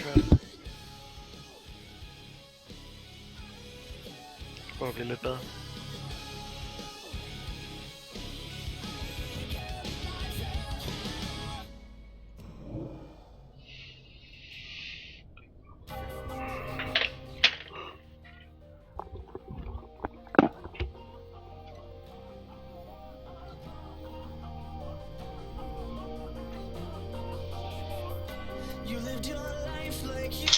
kørt. Prøv at blive lidt bedre. You lived your life like you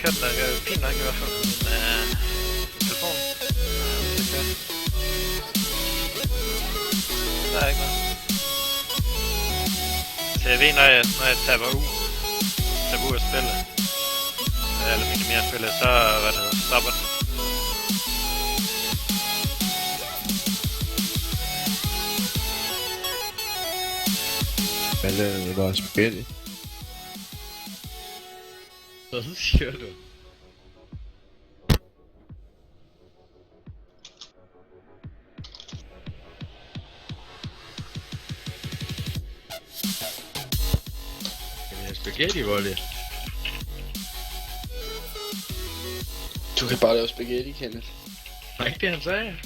kan den fin nok i hvert fald på min telefon. Der er ikke noget. ved, når jeg taber ud af spillet, eller minimerer spillet, så stopper den. Hvad er det bare spaghetti? Hvad siger du? Skal vi have spaghetti, Volley? Du kan bare lave spaghetti, Kenneth. Var ikke det, han sagde?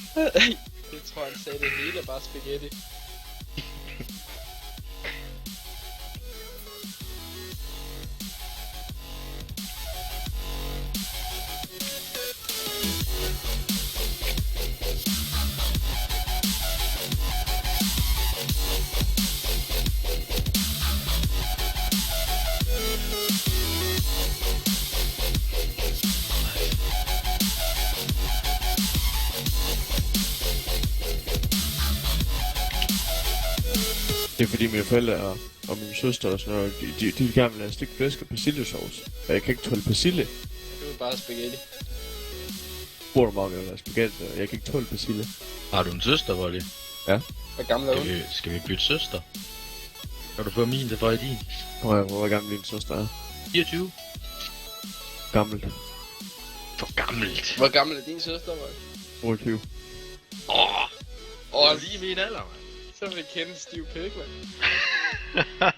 Det tror jeg, han sagde, det hele er bare spaghetti. Det er fordi mine forældre og min søster og sådan noget, de vil gerne have stik flæsk og persillesauce. Og jeg kan ikke tåle persille. Det er bare spaghetti. Spurgte mig om jeg vil have spaghetti, og jeg kan ikke tåle persille. Har du en søster, Volley? Ja. Hvor gammel er hun? Skal vi bytte søster? Kan du få min, det får i din? Hvor gammel din søster er? 24. Gammelt. For gammelt. Hvor gammel er din søster, var? 28. Lige min alder, mand. Så vil jeg kende stiv pæk, mand.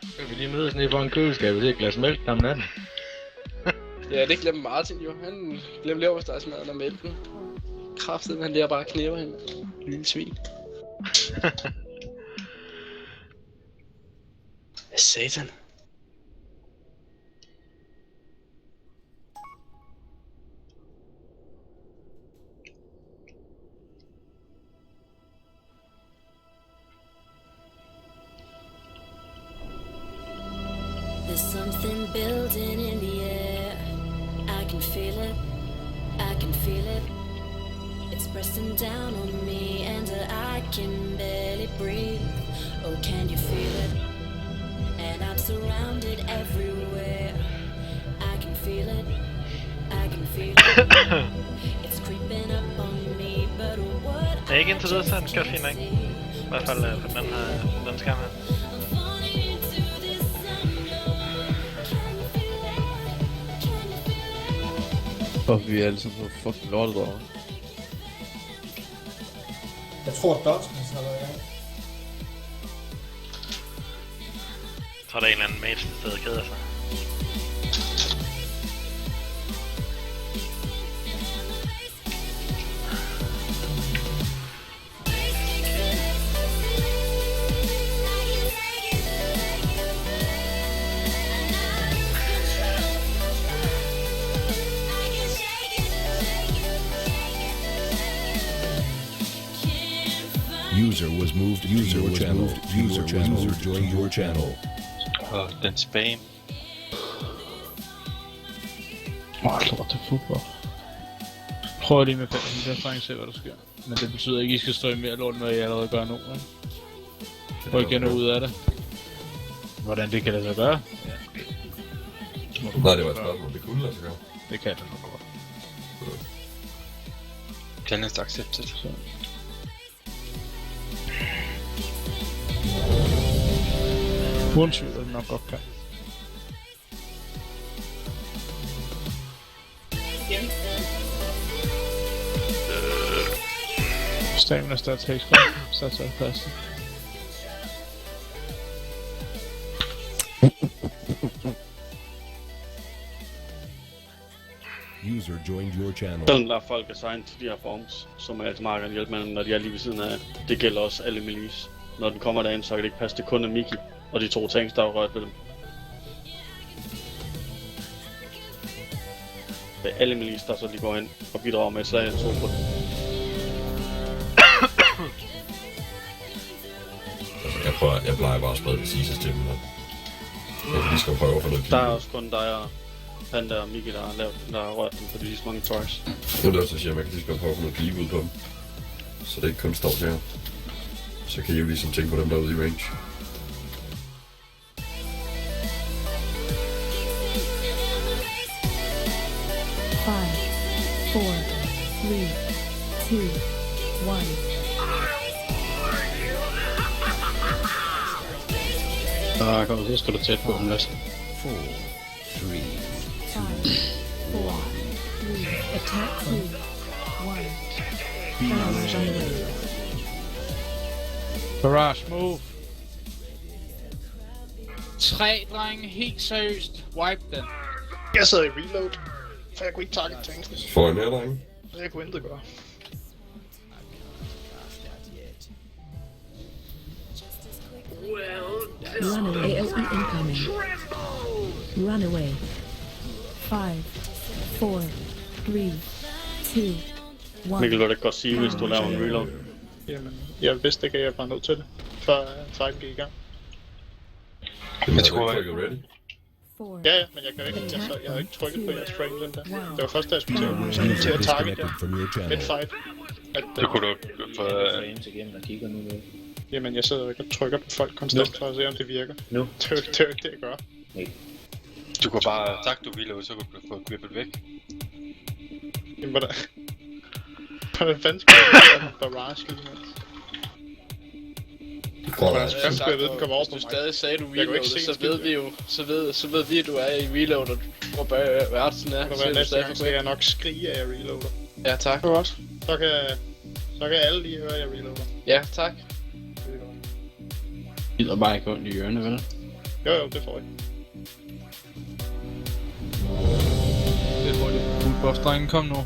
Så vi lige mødes nede for en køleskab og se et glas mælk om natten. Ja, det glemte Martin jo. Han glemte leverpostejsmaden og mælken. Kraftet, han der bare knæver hende. Lille svin. Hvad satan? There's something building in the air. I can feel it, I can feel it. It's pressing down on me and I can barely breathe. Oh, can you feel it? And I'm surrounded everywhere. I can feel it, I can feel it. It's creeping up on me, but what Det er ikke indtil videre, så er den skørt fin, ikke? I hvert fald på den skærm her. Og vi er alle sammen så fucking lortet over. Jeg tror, Dodgers har været i gang. Jeg tror, der er en eller anden mate, der sidder og keder sig. User was moved to your channel. User joined your channel. Og den spam. Lort til fodbold. Prøv lige med 5 minutter, så se hvad der sker. Men det betyder ikke, at I skal stå i mere lort, når I allerede gør nu, ikke? Prøv igen ud af det. Hvordan det kan lade sig gøre? Ja. Nej, det var et spørgsmål, det kunne lade sig gøre. Det kan det nok godt. Challenge accepted. Så. Uden tvivl er det nok godt kan. Stamina stats takes stats are fast. User joined your channel. Selvom der er folk assigned til de her forms, som altid meget gerne hjælpe med, når de er lige ved siden af, det gælder også alle melees. Når den kommer derind, så kan det ikke passe, det kun er Miki og de 2 tanks, der er rørt ved dem. Det er alle melees, der så lige går ind og bidrager med et slag eller 2 på den. Jeg plejer bare at sprede præcis stemme. Jeg kan lige skal prøve for noget. Der er også kun dig og Panda og Miki, der har rørt dem på de sidste mange tries. Nu er det også, at jeg kan lige skal prøve for noget blive ud på dem. Så det ikke kun står der. Så kan I jo ligesom tænke på dem, der er ude i range. Kom, så skal du tæt på den, Lasse. 4, 3, 2, 1. Attack 2, 1. Barrage on the way. Barrage move. 3, drenge, helt seriøst. Wipe den. Jeg sidder i reload, for jeg kunne ikke target tanken. Får jeg mere, drenge? Jeg kunne intet gøre. Runaway AOE incoming. Runaway. 5, 4, 3, 2, 1. Mikkel, vil det godt sige, hvis du laver en reload? Jamen, jeg vidste ikke, at jeg var nødt til det, før fighten gik i gang. Jeg tror ikke, ready. Ja, men jeg kan ikke, jeg har ikke trykket på jeres frame den der. Det var først, da jeg skulle til at target jer. Et fight. Det kunne du Jamen, jeg sidder jo ikke og trykker på folk konstant for at se, om det virker. Det er jo ikke det, jeg gør. Du kunne bare tak du ville, så kunne du få grippet væk. Jamen, hvordan fanden skal jeg gøre barrage lige nu? Hvordan skulle jeg vide, den kommer over på mig? Hvis du stadig sagde, du reloadede, så ved vi jo, så ved vi, at du er i reload, og hvor værelsen er. Næste gang skal jeg nok skrige, at jeg reloader. Ja, tak. Så kan alle lige høre, at jeg reloader. Ja, tak. Gider bare ikke ondt i ørerne, vel? Jo, det får jeg. Det får det. Full buff, drenge, kom nu.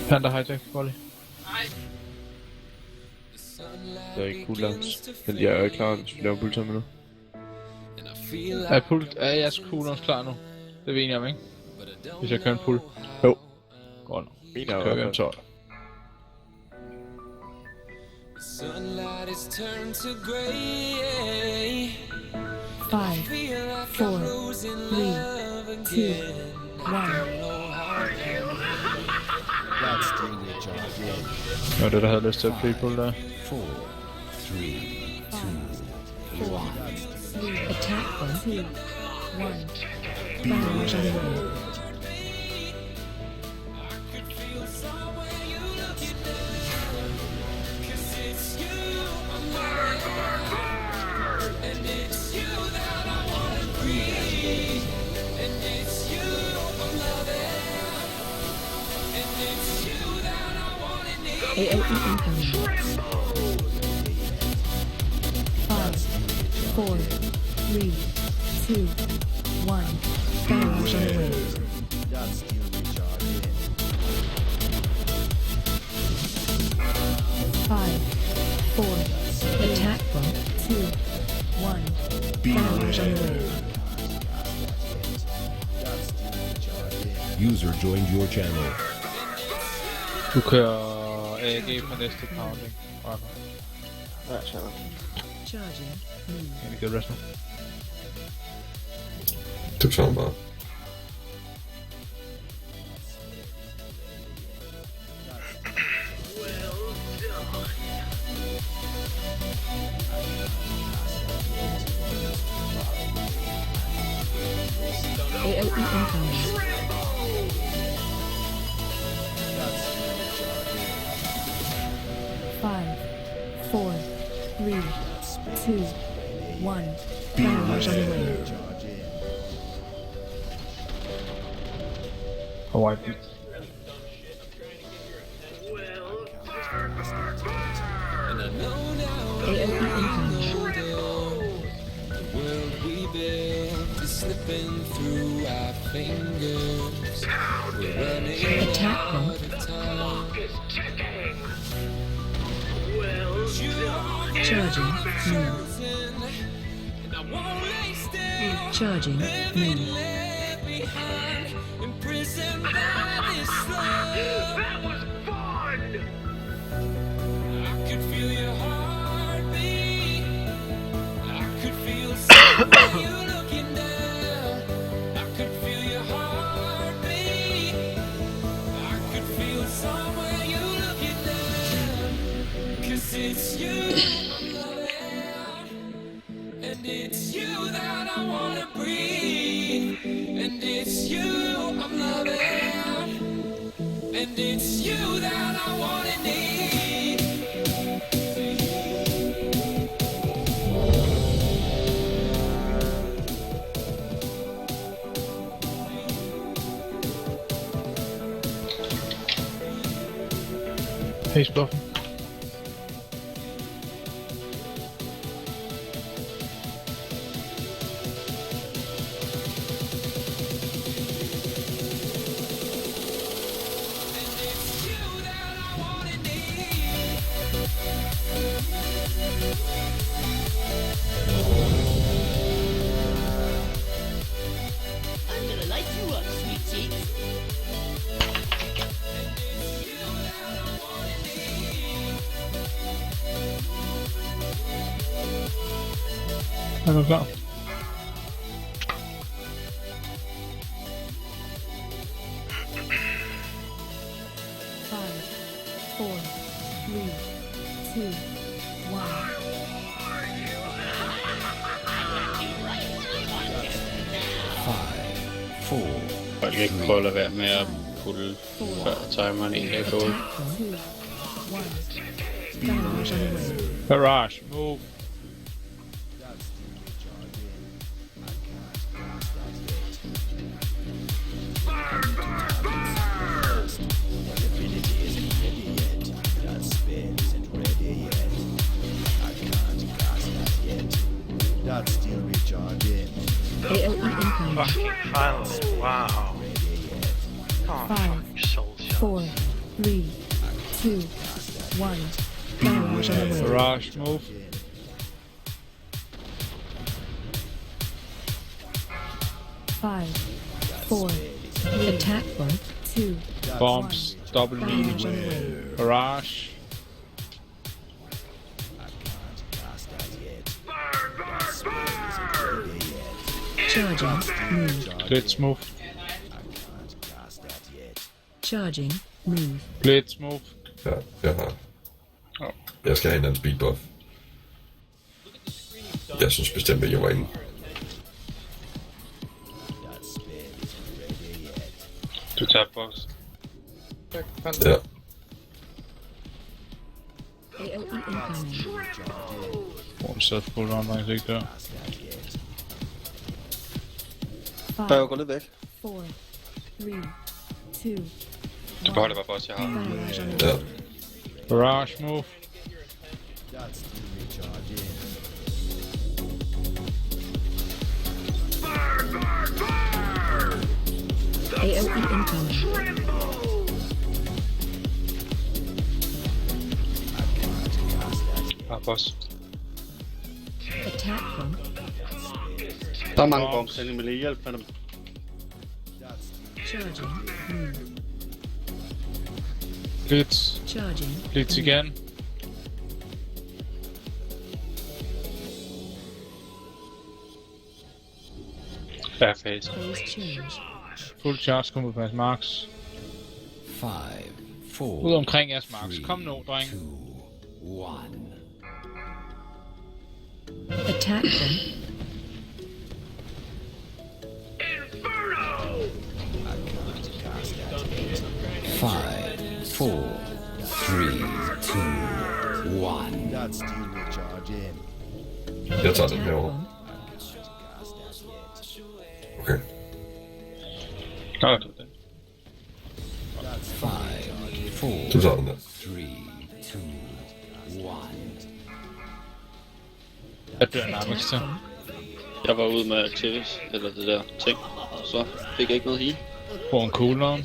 Panda hijack, volley. Der er ikke cooldowns, men de er jo ikke klar, hvis vi laver pulser nu. Er jeres cooldowns klar nu? Det er vi enige om, ikke? Hvis jeg kører en pull. Jo. Godt nu. Min er jo kører vi om 12. Sunlight is turned to gray. 5, 4, 3, 2, 1. Det var det, der havde lyst til at pre-pull der. 4, 3, 2, 1. Attack 1, 2, 1. Barrage on the way. AOE incoming. 5, 4, 3, 2, 1. Barrage on the way. 5, 4. Attack bump 2, 1. Barrage on the way. User joined your channel. Du kører AG på næste pounding. Ja, channel. Charging. Kan vi gøre resten? Det tager bare. AOE incoming. 5, 4, 3, 2, 1. Barrage on the way. Hawaii beat. AOE incoming. Slipping through our fingers. We're running Attack out of time. Charging. Charging. Imprisoned by this love. That was fun. I could feel your heartbeat. I could feel something you looking down. I could feel your heartbeat. I could feel somewhere you looking down. 'Cause it's you I'm loving, and it's you that I wanna breathe. it's you that I want and need. Face buff. I'm gonna light you up, sweet cheeks. Er du klar? Five, four, three, two, one. Folk kan ikke prøve at lade være med at pulle før timeren egentlig er gået. Barrage, move. That's still recharging. AOE incoming. Fucking finally, wow. Oh, Five, fucking soul shot. 4, 3, 2, 1. Barrage on the way. Barrage, move. Five, 4, 3, attack bomb. 2, Bombs, double meaning. Barrage on the way. Barrage. Charging. Move. Blitz, move. Charging. Move. Blitz, move. Ja, jeg har. Jeg skal have en anden speed buff. Jeg synes bestemt, at jeg var inde. Du tager boss. Ja. AOE incoming. One set full on, jeg ikke der. Bare gå lidt væk. 4, 3, 2, Du beholder bare boss, jeg har. barrage on the way. Ja. Barrage, move. AOE incoming. Bare boss. Attack bomb. Der er mange bombs inde i melee. Hjælp med dem. Charging. Move. Blitz. Charging. Blitz igen. Fair face. Phase change. Full charge, kom ud på jeres marks. 5, 4, Ud omkring jeres marks. Kom nu, dreng. 1. Attack bomb. Five, 4, 3, 2, 1. That's still recharging. Jeg tager den herovre. Okay. Nå, du den. 5, 4, Du tager den der. 3, 2, 1. Jeg dør nærmest til. Jeg var ude med Activis, eller det der ting. Så fik jeg ikke noget heal. På en cooldown.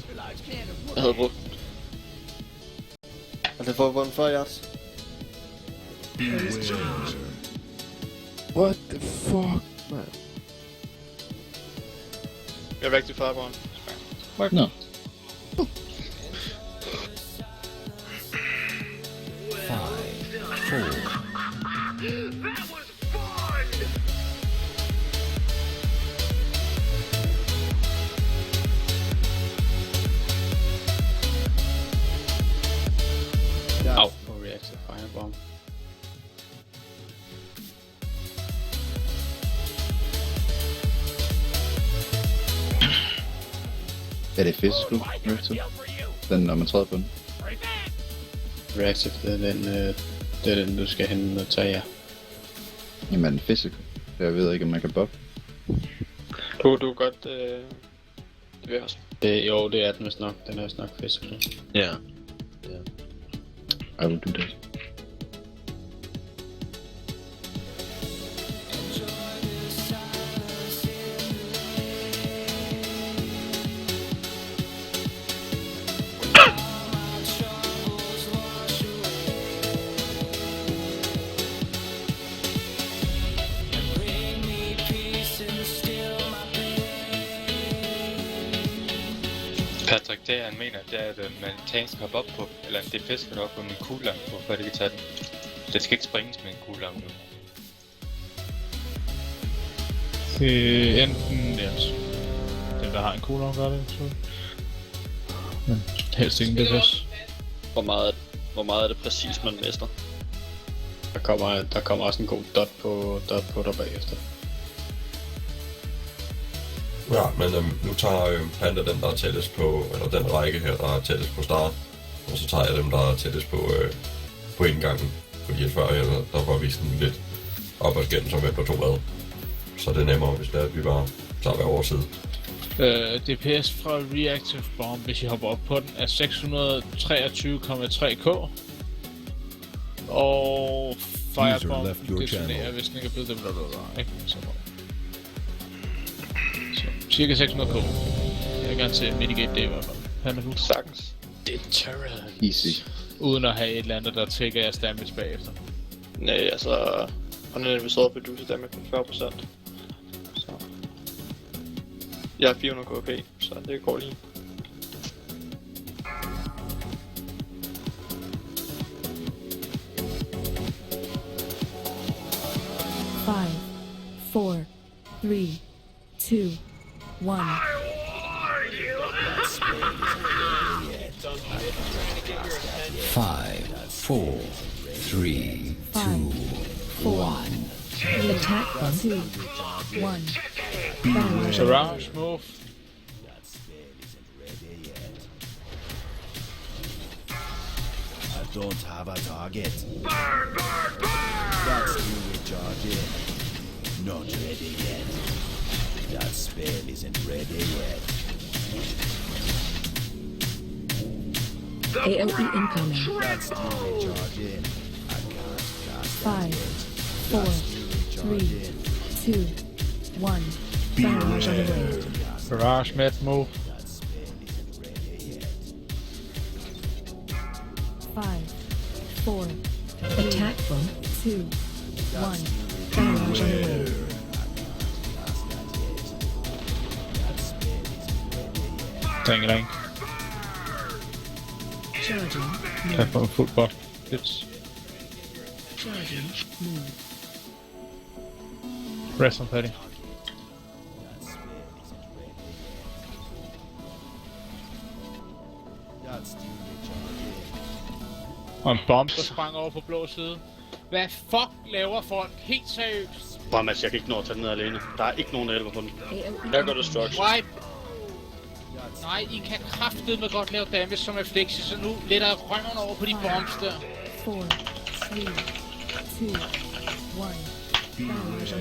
Jeg havde brugt. Og det får vundet før, Jars. Phase change. What the fuck, man? Jeg er væk til Fireborn. Nå. 5, 4. Au, på reactive firebomb. Er det physical? Den, når man træder på den. Reactive, det er den, du skal hen og tage, ja. Jamen, physical. Jeg ved ikke, om man kan buff. Du er godt, det vil jeg også. Jo, det er den vist nok. Den er vist nok physical. Ja. I will do that. Patrick, det han mener, det er, at man tank skal hoppe op på, eller en DPS skal op på en cooldown på, før det kan tage den. Det skal ikke springes med en cooldown nu. Enten, ja, den der har en cooldown gør det, så. Men helst ingen DPS. Hvor meget er det præcis, man mester? Der kommer også en god dot på der bagefter. Ja, men nu tager Panda den, der er tættest på, eller den række her, der er tættest på start. Og så tager jeg dem, der er tættest på indgangen. Fordi at før der var vi sådan lidt op og igennem, som hvem der tog hvad. Så det er nemmere, hvis det er, at vi bare tager hver vores side. DPS fra Reactive Bomb, hvis I hopper op på den, er 623,3k. Og Firebomb detonerer, hvis den ikke er blevet dem, der ikke? Så cirka 600k. Jeg vil gerne se mitigate det i hvert fald. Han er hus. Sagtens. Deterrent. Easy. Uden at have et eller andet, der tækker jeres damage bagefter. Nej, altså... Han er investeret på reduce damage på 40%. Så... Jeg er 400 KP, så det går lige. Five, 4, 3, 2, 1. 5, 4, 3, 2, 1. Attack 2, 1. Barrage move. I don't have a target. That's you recharging. Not ready yet. That spell isn't ready yet. AoE incoming. That's you recharging. I can't cast 5, 4, 3, 2, 1. Barrage on the way. Barrage med move. 5, 4. Attack bomb 2, 1. Barrage on the way. Tangelang. Charging. Kan få en fuld buff. Hits. Charging. Move. Rest on Paddy. Og en bomb, der sprang over på blå side. Hvad fuck laver folk? Helt seriøst. Bare Mads, jeg kan ikke nå at tage den ned alene. Der er ikke nogen, der hjælper på den. Jeg gør destruction. Wipe. Nej, I kan kraftedeme godt lave damage som reflexi, så nu letter jeg røven over på de bombs der. 4, 3, 2, 1.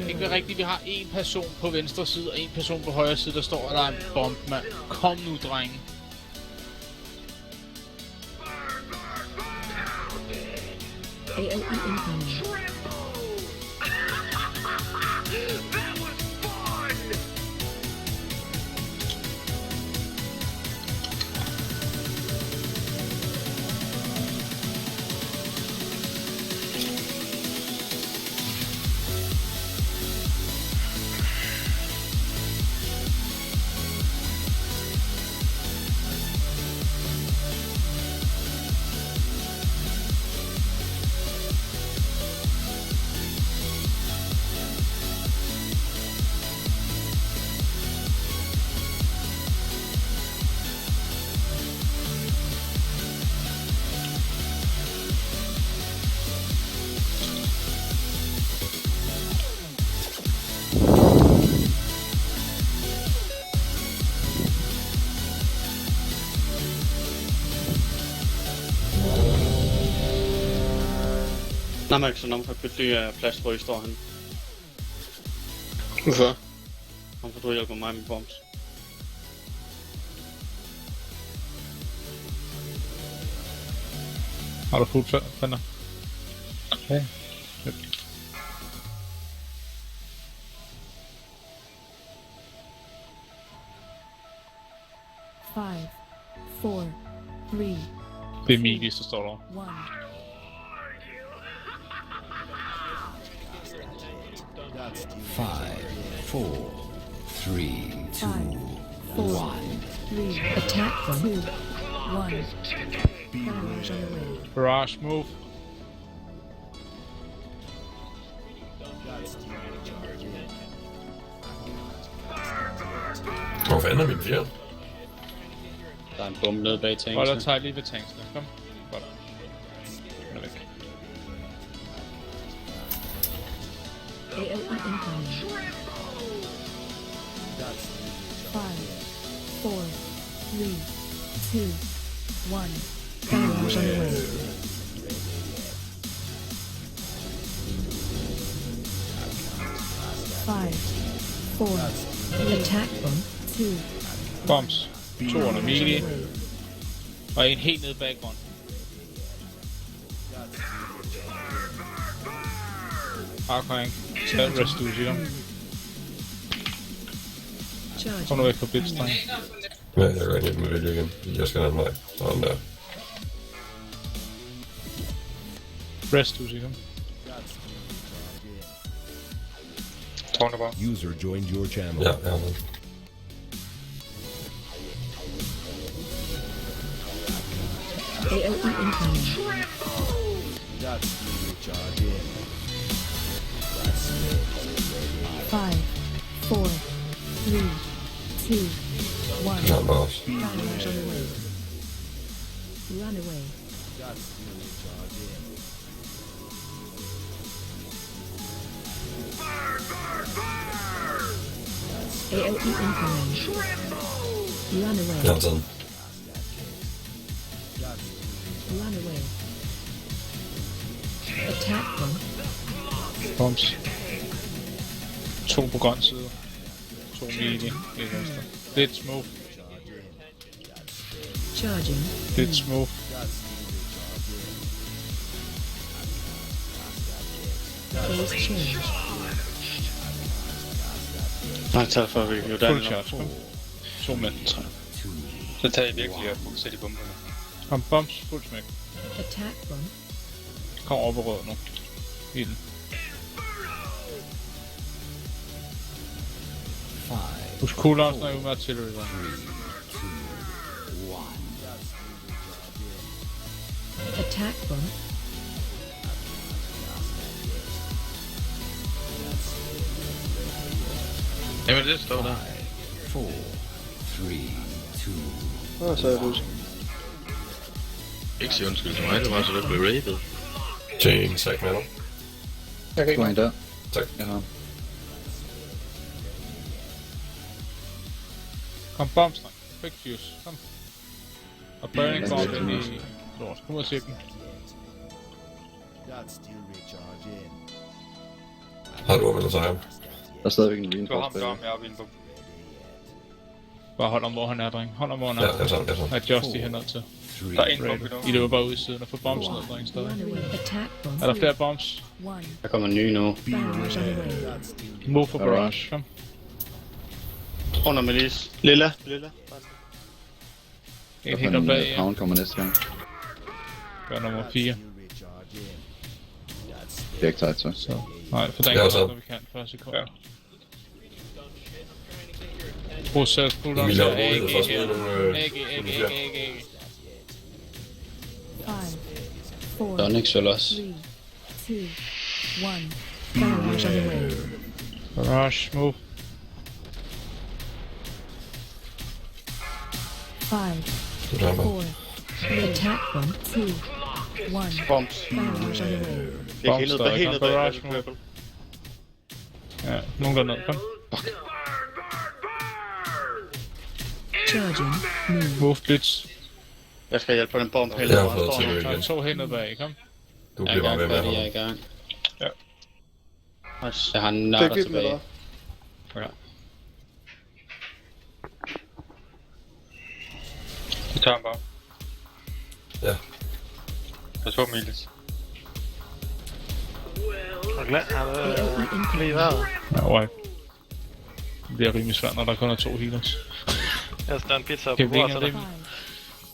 Det kan være rigtigt, vi har en person på venstre side og en person på højre side, der står, og der er en bomb, mand. Kom nu, drenge. AoE incoming. Nej, man kan så nok bytte plads, hvor I står henne. Hvorfor? Hvorfor du hjælper mig med bombs? Har du fuldt fænder? Okay. Yep. Five, four, three, Det er Miki, der står der. 1. Five, four, three, two, 1. 3. Attack from 2, 1. Barrage on the way. Barrage move. Hvor fanden er min fjerde? Der er en bombe nede bag tanksene. Og der tager jeg lige ved tanksene. Kom. Godt. Den er væk. AOE incoming. 5, 4, 3, 2, 1. Barrage on the way. Five, 4. Attack bomb 2. Bombs. 2 under Miki. Og en helt nede background. Arcane. Skal restitution ham. Kom nu væk fra Blitzdreng. Ja, jeg går ind i den vælge igen. Jeg skal den vej. Sådan der. Restitution ham. Tårner bare. User joined your channel. Ja, jeg har den. AOE incoming. Five, 4, 3, 2, 1. Ja, bare også. Barrage on the way. Run away. AOE incoming. Run away. Jeg har taget den. Run away. Attack bomb. Bombs. 2 på grøn side. 2 Miki. En venstre. Lidt smoke. Charging. Lidt smoke. Phase change. Nej, tak for at vi jo Full charge. Kom. 2 mænd. Så tager jeg virkelig og fokuserer de bomberne. Kom, bombs. Fuld smæk. Attack bomb. Kom op og rød nu. I den. Husk cooldowns, når I er ude med artillery. Attack bomb. Jamen det står der. 4, 3, 2. Og så er jeg husk. Ikke sige undskyld til mig, det var så der blev raped. Til en sag med dig. Jeg kan ikke. Gå ind der. Tak. Jeg har. Kom, bombs, dreng. Quick fuse. Kom. Og burning bomb ind i lort. Kom ud af cirklen. Har du med dig ham? Der er stadigvæk en vin Du har ham der, jeg er oppe i en bombe. Bare hold om, hvor han er, dreng. Hold om, hvor han er. Ja, jeg tager. Adjust i henad til. Der er en bombe nu. I løber bare ud i siden og får bombs ned, dreng, stadig. Er der flere bombs? Der kommer en ny nu. Move for barrage, kom. Under Melis. Lilla. En helt om bag, ja. Pound kommer næste gang. Gør nummer 4. Det er ikke tight, så. Nej, for den Ja, kan så. når vi kan. 40 sekunder. Ja. Brug selv cooldown Vi til laver AG. mulighed for at smide nogle... AG. Der er ikke selv også. 3, 2, 1. Barrage on the way. Barrage, move. 5, Du tager mig. 4. Attack bomb 2, 1. Bombs. Barrage on the way. Det er helt ned bag Barrage move. Ja, nogen der ned, kom. Charging. Move. Move blitz. Jeg skal hjælpe på den bomb. Jeg har fået til det Der er igen. 2 hen ned bag, kom. Du Jeg er i bliver gang, bare ved med at buddy, jeg er holde. i gang. Ja. Jeg har en nørder Begge dem, tilbage. eller? Ja. Du tager ham bare. Ja. Pas på, Miles. Og glad, har du lige været? Ja, right. Det bliver rimelig svært, når der kun er 2 healers. Jeg står en pizza på Kan vi bordet ikke til have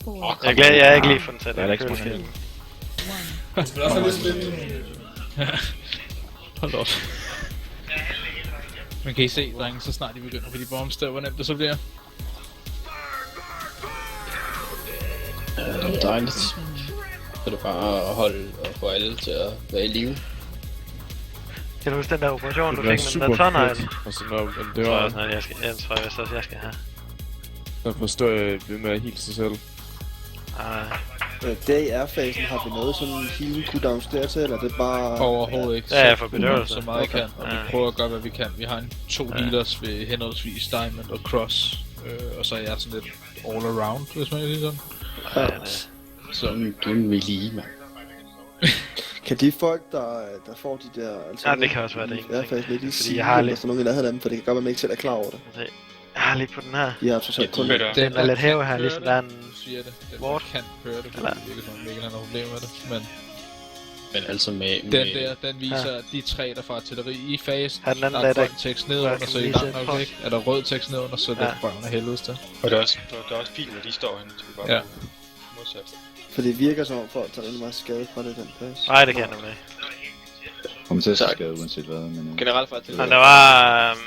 dig. Jeg er glad, jeg er ikke lige fundet til Jeg er ikke det. smart. Du spiller også lidt spil. Hold op. Men kan I se, drenge, så snart I begynder på de bombs der, hvor nemt det så bliver? Det er dejligt. Så det er bare at holde og få alle til at være i live. Kan du huske den der operation, du Det fik er med super den der tårnegl? fedt. Og så når, men det Det var var... også noget, jeg tror jeg også, jeg skal have. Der forstår jeg ved med at heale sig selv. Der i airfasen har vi noget sådan healing cooldowns dertil, eller er det bare... Overhovedet ikke. Ja, for bedøvelse. Så meget kan, og vi prøver at gøre, hvad vi kan. Vi har 2 healers ved henholdsvis Diamond og Cross. Og så er jeg sådan lidt all around, hvis man kan sige sådan. Så du er en melee, mand. Kan de folk, der får de der... Altså, Ja, det kan også være det ene. Airfasen ikke lige Fordi sige, jeg har at lidt... der er nogen i nærheden af dem, for det kan godt være, at man ikke selv er klar over det. Jeg har lige på den her. De har totalt kun... Den er lidt hæve her, ligesom der er en... Siger det. Den Ward. kan høre det, fordi det virker som om Mikkel har nogle problemer med det. Men altså med... Den der, den viser de 3, der får artilleri i fasen. Ja, den anden der er der, grøn tekst nedunder, så I langt nok ikke. Er der rød tekst nedunder, så det er røven af helvedes der. Og der er også pilen, hvor de står henne, så vi bare Ja. modsat. For det virker som om folk tager rigtig meget skade fra det, den plads. Nej, det kan jeg nemlig ikke. Kommer til at skade uanset hvad, men... Generelt for Men der var...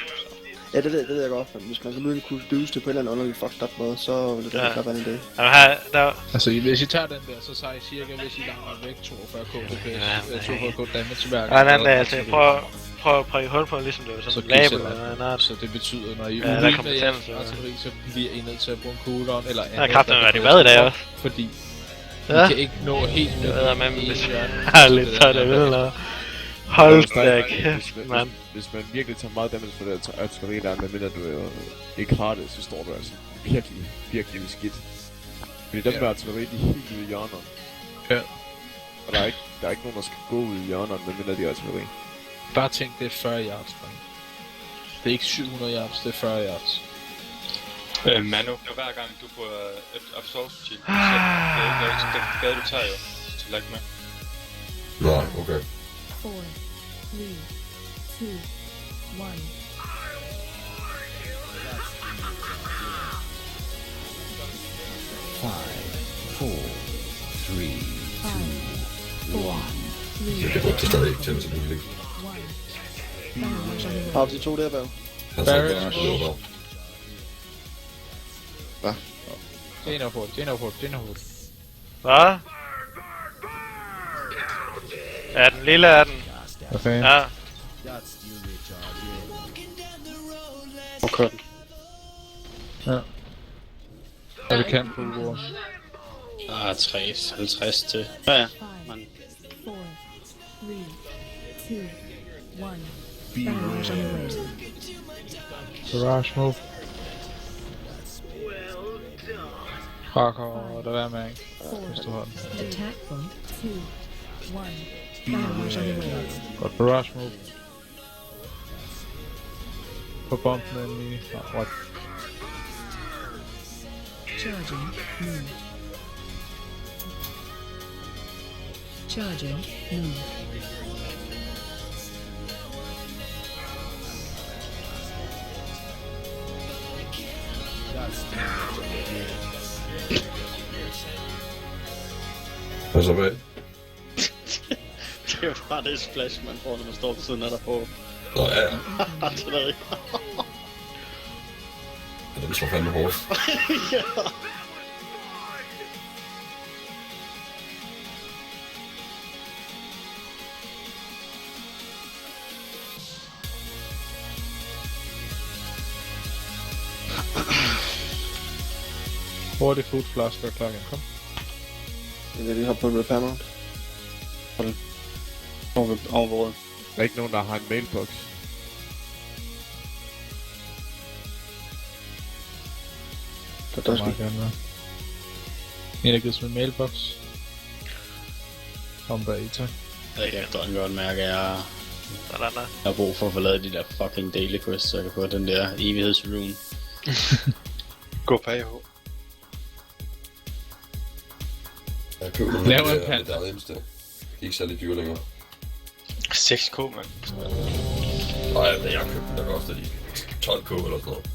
Ja, det ved jeg godt, men hvis man kan kunne løse det på en eller anden underlig fucked up måde, så vil det da klart være en idé. Altså, hvis I tager den der, så tager I cirka, hvis I langer væk 42k DPS, 42k damage til hver. Ja, den anden der, altså, prøv at prikke hul på, ligesom det var sådan en label eller noget. Så det betyder, når I ja, er ude ude med med jeres artilleri, så bliver I nødt til at bruge en cooldown, eller andet. Der er kraften været i bad i dag også. Fordi ja. I kan ikke nå helt ned. Jeg ved, men hvis jeg har lidt tørt, jeg ved eller... Hold da kæft, mand. Hvis man virkelig tager meget damage på det artilleri der, medmindre du ikke har det, så står du altså virkelig skidt. Fordi dem der artilleri, de er helt ude i hjørnerne. Ja. Og der er ikke nogen, der skal gå ud i hjørnerne, medmindre de er artilleri. Bare tænk, det er 40 yards, dreng. Det er ikke 700 yards, det er 40 yards. Manu, hver gang du får absorption shield, så det er ikke det gade, du tager jo. Så læg med. Nej, okay. 4, 3, 2, 1. 5, 4, 3, 2, 1. Det er stadig ikke til healing. Har vi de 2 der, Bav? Han sagde bare, at det var bare. Hvad? Jane Ford. Hvad? Er den lille af den? Okay. Ja. Okay. Ja. Og det kan på hvor. 50 til. Ja. Men 4, 3, 2, 1. Barrage on the way. Barrage move. Parker, der er med, ikke? Hvis du har den. Attack point 2, 1. Barrage on the way. Godt barrage move. På bomben i... What? Charging move. Charging move. Hvad så med? det er jo bare det splash, man får, når man står ved siden af der på. Nå ja. Artilleri. Ja, den slår fandme hårdt. Ja. Hurtig food flask og klar igen, kom. Det er det, vi har på en repair mount. Over. Der er ikke nogen, der har en mailbox. Det er også meget gerne være. En, der givet som en mailbox. Kom bag i, tak. Jeg kan efterhånden godt mærke, at jeg har brug for at få lavet de der fucking daily quests, så jeg kan få den der evighedsrune. Gå på AH. Jeg købte nogle Lav en af pant. det eneste. Ikke særlig dyre længere. 6k, mand. Nej, jeg købte den, der koster de 12k eller sådan noget.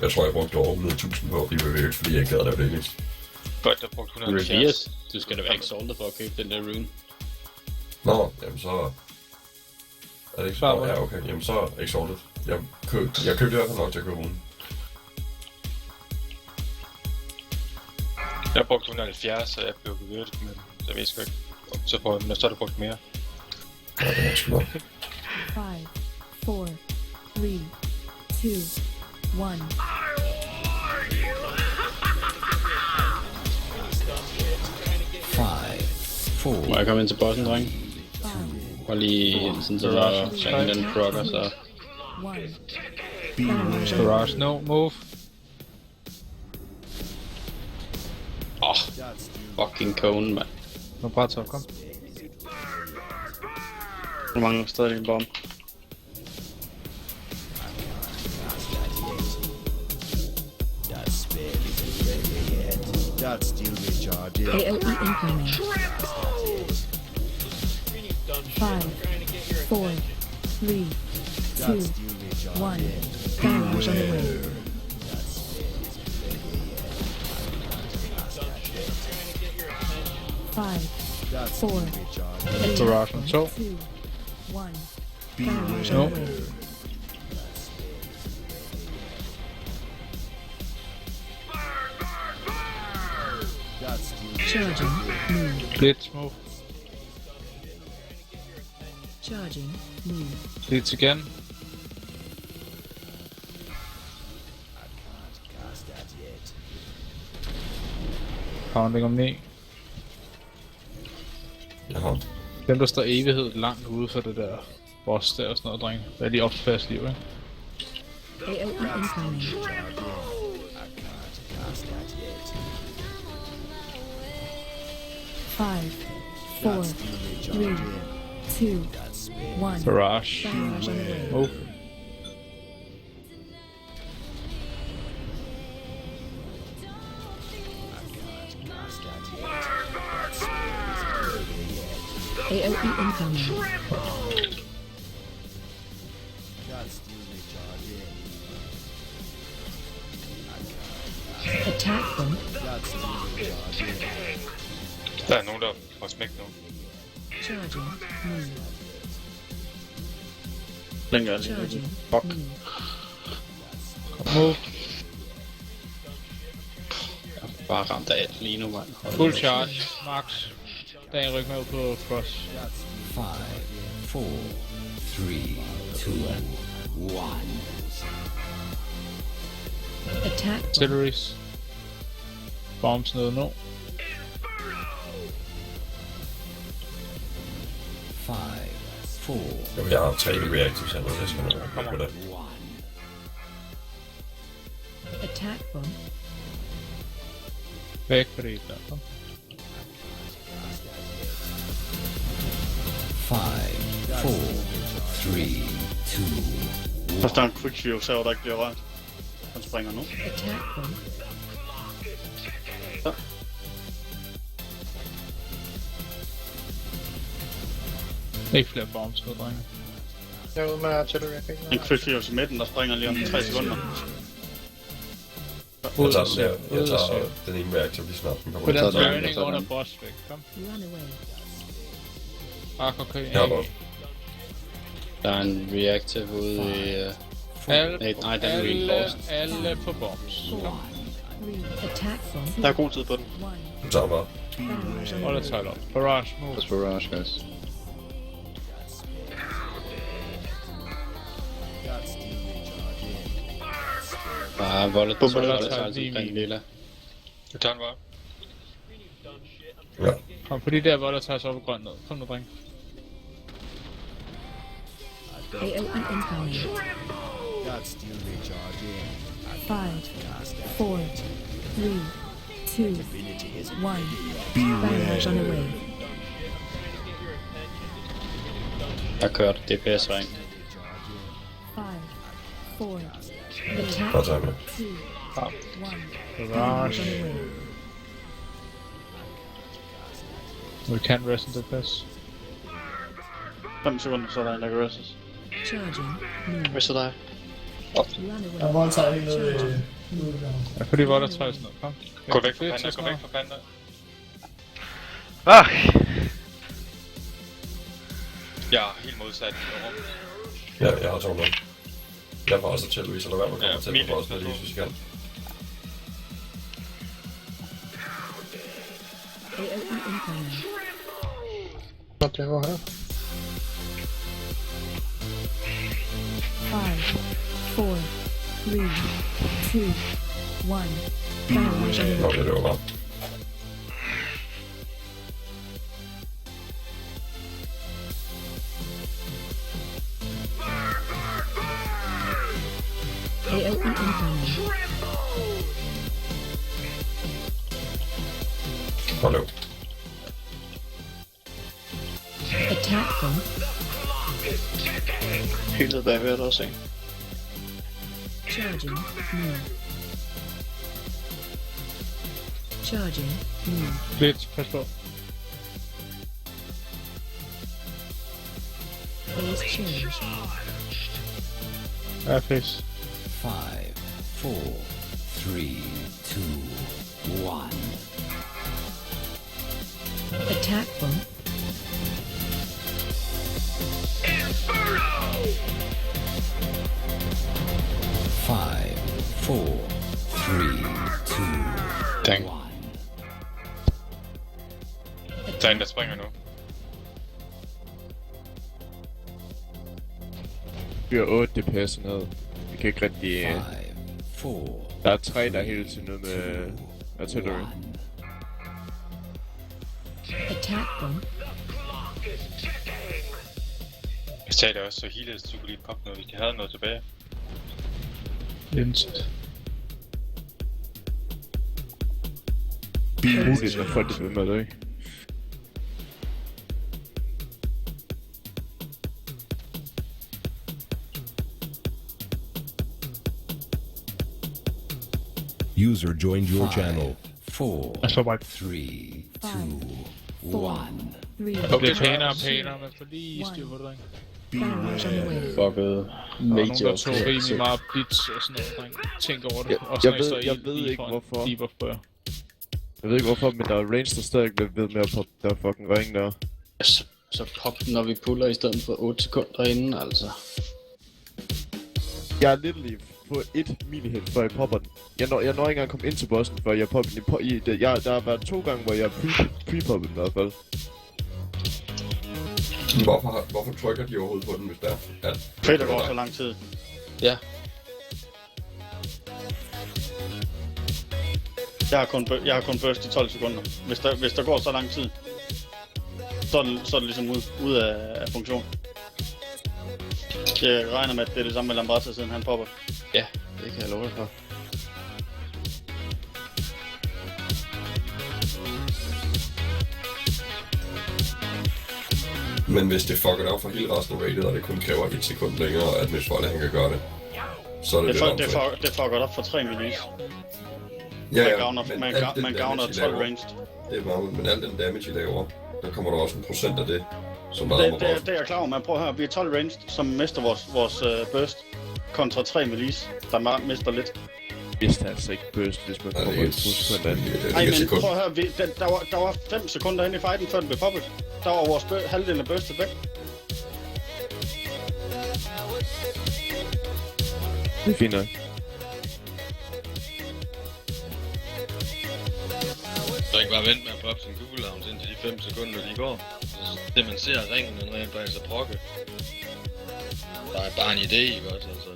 Jeg tror, jeg brugte over 100.000 på at blive bevæget, fordi jeg ikke gad at lave det ikke. Godt, der brugte 170. Reviers? Du skal da være exalted for at købe den der rune. Nå, jamen så... Er det ikke så? Ja, okay. Jamen så exalted. Jeg købte i hvert fald nok til at købe runen. Jeg brugte 170, så jeg blev bevæget, men jeg ved sgu ikke. Så har du brugt mere. Ja, det er sgu nok. 5, 4, 3, 2, 1. Må jeg komme ind til bossen, dreng? Og lige sådan så der tænke den prokker, så... Garage, no, move. Fucking cone, mand. Nå, bare tage, kom. Hvor mange stadig en bomb? That's still recharging. AOE incoming. 5, 4, 3, 2, 1. Barrage on the way. Five, 4, Garage on 2. 2, 1. Barrage on the way. Charging. Move. Blitz, move. Charging. Move. Blitz igen. Pounding om 9. Jaha. Dem der står evighed langt ude for det der boss der og sådan noget, dreng. Det er lige op til fast liv, ikke? AOE incoming. 5, 4, 3, 2, 1. Barrage. Barrage on the way. Move. AOE incoming. Attack them. Der er nogen, der får smæk nu. Charging. Move. Den gør det. Charging. Fuck. Move. Jeg er bare ramt af alt lige nu, mand. Full charge. Max. Der er en ryg med ud på cross. 5, 4, 3, 2, 1. Attack. Artilleries. Bombs nede nu. 5, 4. Jamen, jeg har 3 reactives her nu, jeg skal nok med det. Attack bomb. Væk for det der. 5, 4, 3, 2. Først der er en quickshot, så der ikke bliver rørt. Han springer nu. Attack bomb. Ikke flere bombs på, drenge. Jeg er ude med artillery. En quickshot i midten, der springer lige om 3 sekunder. Jeg tager den der. Jeg tager den ene reactive lige snart. Den På kommer den til at turning under boss væk, kom. Run away. Okay. Ja, hvor? Der er en reactive ude i... Nej, den er really lost. Alle på bombs. Kom. Attack bomb. Der er god tid på den. Du tager bare. Og der tager op. Barrage, move. That's barrage, guys. Bare volatile omkring lilla. Du tager den bare. Ja. Kom på de der, hvor der tager sig op i grøn ned. Kom nu, dreng. AOE incoming. 5, 4, 3, 2, 1. Barrage on the way. Jeg kørte DPS-ring. 5, 4, attack Godt sammen. 2, 1. Damage on the way. We can't rest in the pass. 5 sekunder, så er der en, der kan restes. Charging. Move. Hvad så dig? Run Jeg away. voldtager helt ned i... Jeg får lige vold at træde sådan noget. Kom. Gå væk fra panda, gå væk fra panda. Jeg er helt modsat i rum. Ja, jeg har 200. Jeg får også til Louise, eller hvad man kommer til, for også med lige, hvis vi kan. AOE incoming. Hvad det var her? 5, 4, 3, 2, 1. Damage on the way. Okay, det var bare. AOE incoming. Hold nu. Attack bump. Hyldet bagved er der også en. Charging. Move. Charging. Move. Lidt, pas på. Phase change. Ja, face. 5, 4, 3, 2, 1. Attack bump. Five, 4, 3, 2, Dang. 1. Der er en, der springer nu. Vi har 8 DPS ned. Vi kan ikke rigtig... 5, 4, Der er 3, der er hele tiden nede med artillery. Attack bump. Jeg sagde det også, så healers, så kunne lige poppe noget, hvis de havde noget tilbage. Intet. Muligt at få det med dig. User joined your channel. 4, Jeg slår bare 3, 2, 1. 3. Det bliver pænere og pænere, man får lige styr på det, dreng. Damage on the way. Fucket Der er nogen, der tog major. rimelig meget blitz og sådan noget, dreng. Tænk over det. Jeg- Også jeg når I står ved- jeg i- ved lige ikke, foran hvorfor. debuff på jer. Jeg ved ikke hvorfor, men der er range, der stadig bliver ved med at poppe der fucking ring der. Så pop, når vi puller i stedet for 8 sekunder inden, altså. Jeg er literally på 1 minihit, før jeg popper den. Jeg når ikke engang at komme ind til bossen, før jeg popper den. Der har været 2 gange, hvor jeg pre-poppet den i hvert fald. Hvorfor trykker de overhovedet på den, hvis der er... Fedt, der går så lang tid. Ja. Jeg har kun burst i 12 sekunder. Hvis der går så lang tid, så er det ligesom ud af funktion. Jeg regner med, at det er det samme med Lambretta, siden han popper. Ja, det kan jeg love dig for. Men hvis det fucker det op for hele resten af rated, og det kun kræver 1 sekund længere, at Miss Volley, han kan gøre det, så er det Det fucker op for 3 minis. Ja, Man gavner 12 ranged. Det er meget, men al den damage, I laver, der kommer der også en procent af det, som der Det er jeg klar over, men prøv at høre, vi er 12 ranged, som mister vores burst, kontra 3 milis, der mister lidt. Mister altså ikke burst, hvis man kommer et plus på en anden. Ej, men prøv at høre, der var 5 sekunder inde i fighten, før den blev poppet. Der var vores halvdelen af burstet væk. Det er fint nok. Så ikke bare vente med at poppe sin cooldown indtil de 5 sekunder, de går. Det man ser ringen, den rent faktisk er prokke. Der er bare en idé, ikke også, altså.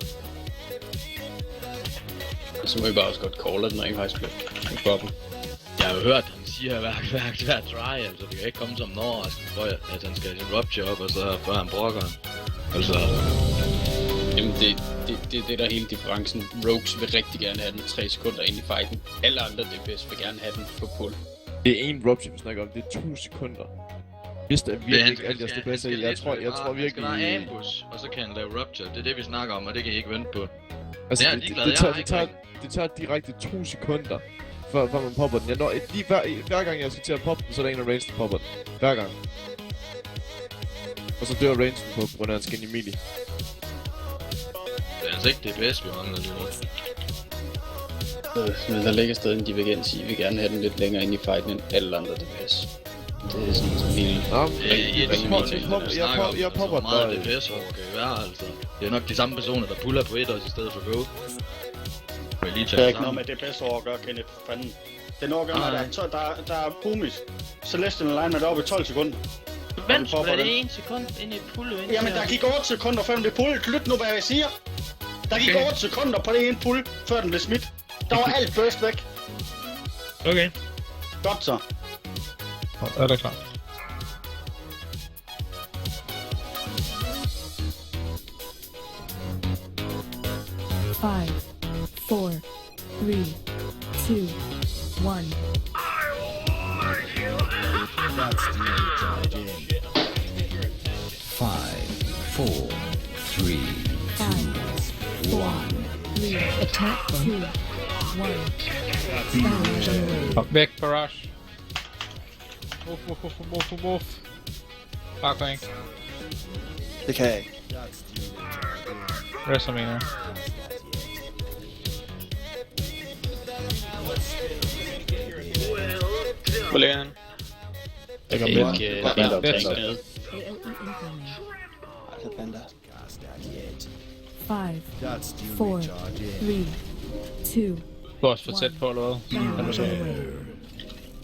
Så må I bare også godt calle den rent faktisk bliver poppen. Jeg har jo hørt, han siger hver try, altså det kan ikke komme som en overraskelse for jer, at han skal have sin rupture op, og så før han brokker han. Altså... Jamen det er der hele differencen. Rogues vil rigtig gerne have den 3 sekunder ind i fighten. Alle andre DPS vil gerne have den på pull. Det er en rupture, vi snakker om. Det er 2 sekunder. vidste at virkelig ikke alt jeres DPS. Jeg tror virkelig... Han skal bare ambush, og så kan han lave rupture. Det er det, vi snakker om, og det kan I ikke vente på. Altså, det tager direkte 2 sekunder, før man popper den. Hver gang jeg skal til at poppe den, så er der en af range, der popper den. Hver gang. Og så dør rangen på grund af, at han skal ind i melee. Det er altså ikke DPS, vi mangler lige nu. Men der ligger stadig en divergens i. Vi vil gerne have den lidt længere ind i fighten end alle andre DPS. Det er sådan en lille... Jeg popper den bare. Meget DPS-år kan det være, altså. Det er nok de samme personer, der puller på et også i stedet for go. Det er ikke noget med DPS-år at gøre, Kenneth. Fanden. Det er noget at gøre med, der er Pumis. Celestial Alignment er oppe i 12 sekunder. Vent, så er det 1 sekund ind i pulle. Jamen, der gik 8 sekunder, før den blev pullet. Lyt nu, hvad jeg siger. Der gik 8 sekunder på det ene pull, før den blev smidt. Der var alt burst væk. Okay. Godt så. Er det klart? Five, 4, 3, 2, 1. That's the charge in. 5, 4, 3, 2, 1. Attack 2, 1. Barrage on the way. Væk, barrage. Move. Bakring. Det kan jeg ikke. Rest mener jeg. Hvor ligger han? Jeg kan ikke helt optænke ned. Five, 4, 3, 2. Du er også for tæt på, eller hvad? Barrage on the way.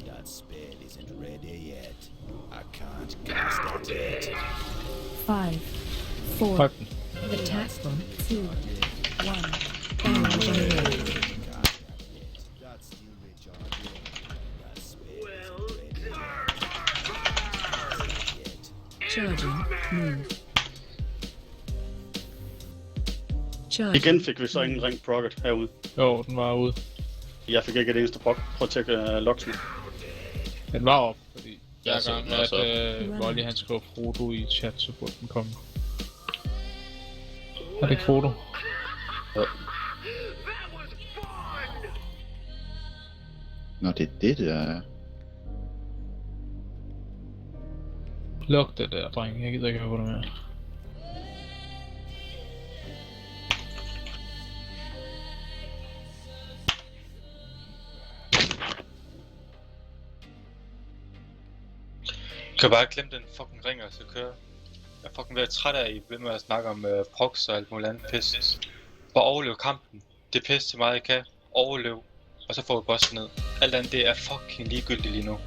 That spell isn't ready yet. I can't cast that yet. 5, 4. Attack 2, 1. Barrage on the way. Charging, move. Igen fik vi så ingen ring procket herude. Jo, den var ude. Jeg fik ikke et eneste proc. Prøv at tjekke Locksmith. Den var op, fordi Ja, hver så gang den også at Volley han skrev Frodo i chat, så burde den komme. Er det ikke Frodo? Ja. Nå, det er det der er. Luk det der, dreng. Jeg gider ikke høre på det mere. Kan bare glemme den fucking ring, og så køre. Jeg er fucking ved at træt af, at I bliver med at snakke om prox og alt muligt andet pis. Bare overlev kampen. Det er pis til meget, I kan. Overlev. Og så får vi bossen ned. Alt andet, det er fucking ligegyldigt lige nu.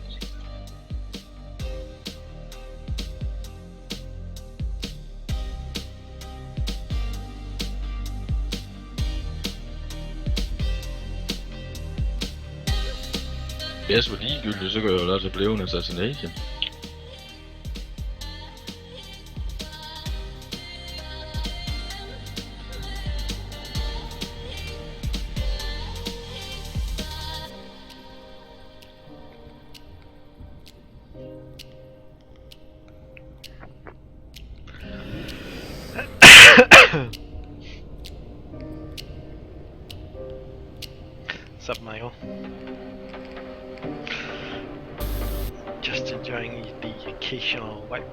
Hvis det var ligegyldigt, så kan jeg jo lade til at blive en assassination. Sup, Michael? Just enjoying the occasional wipe.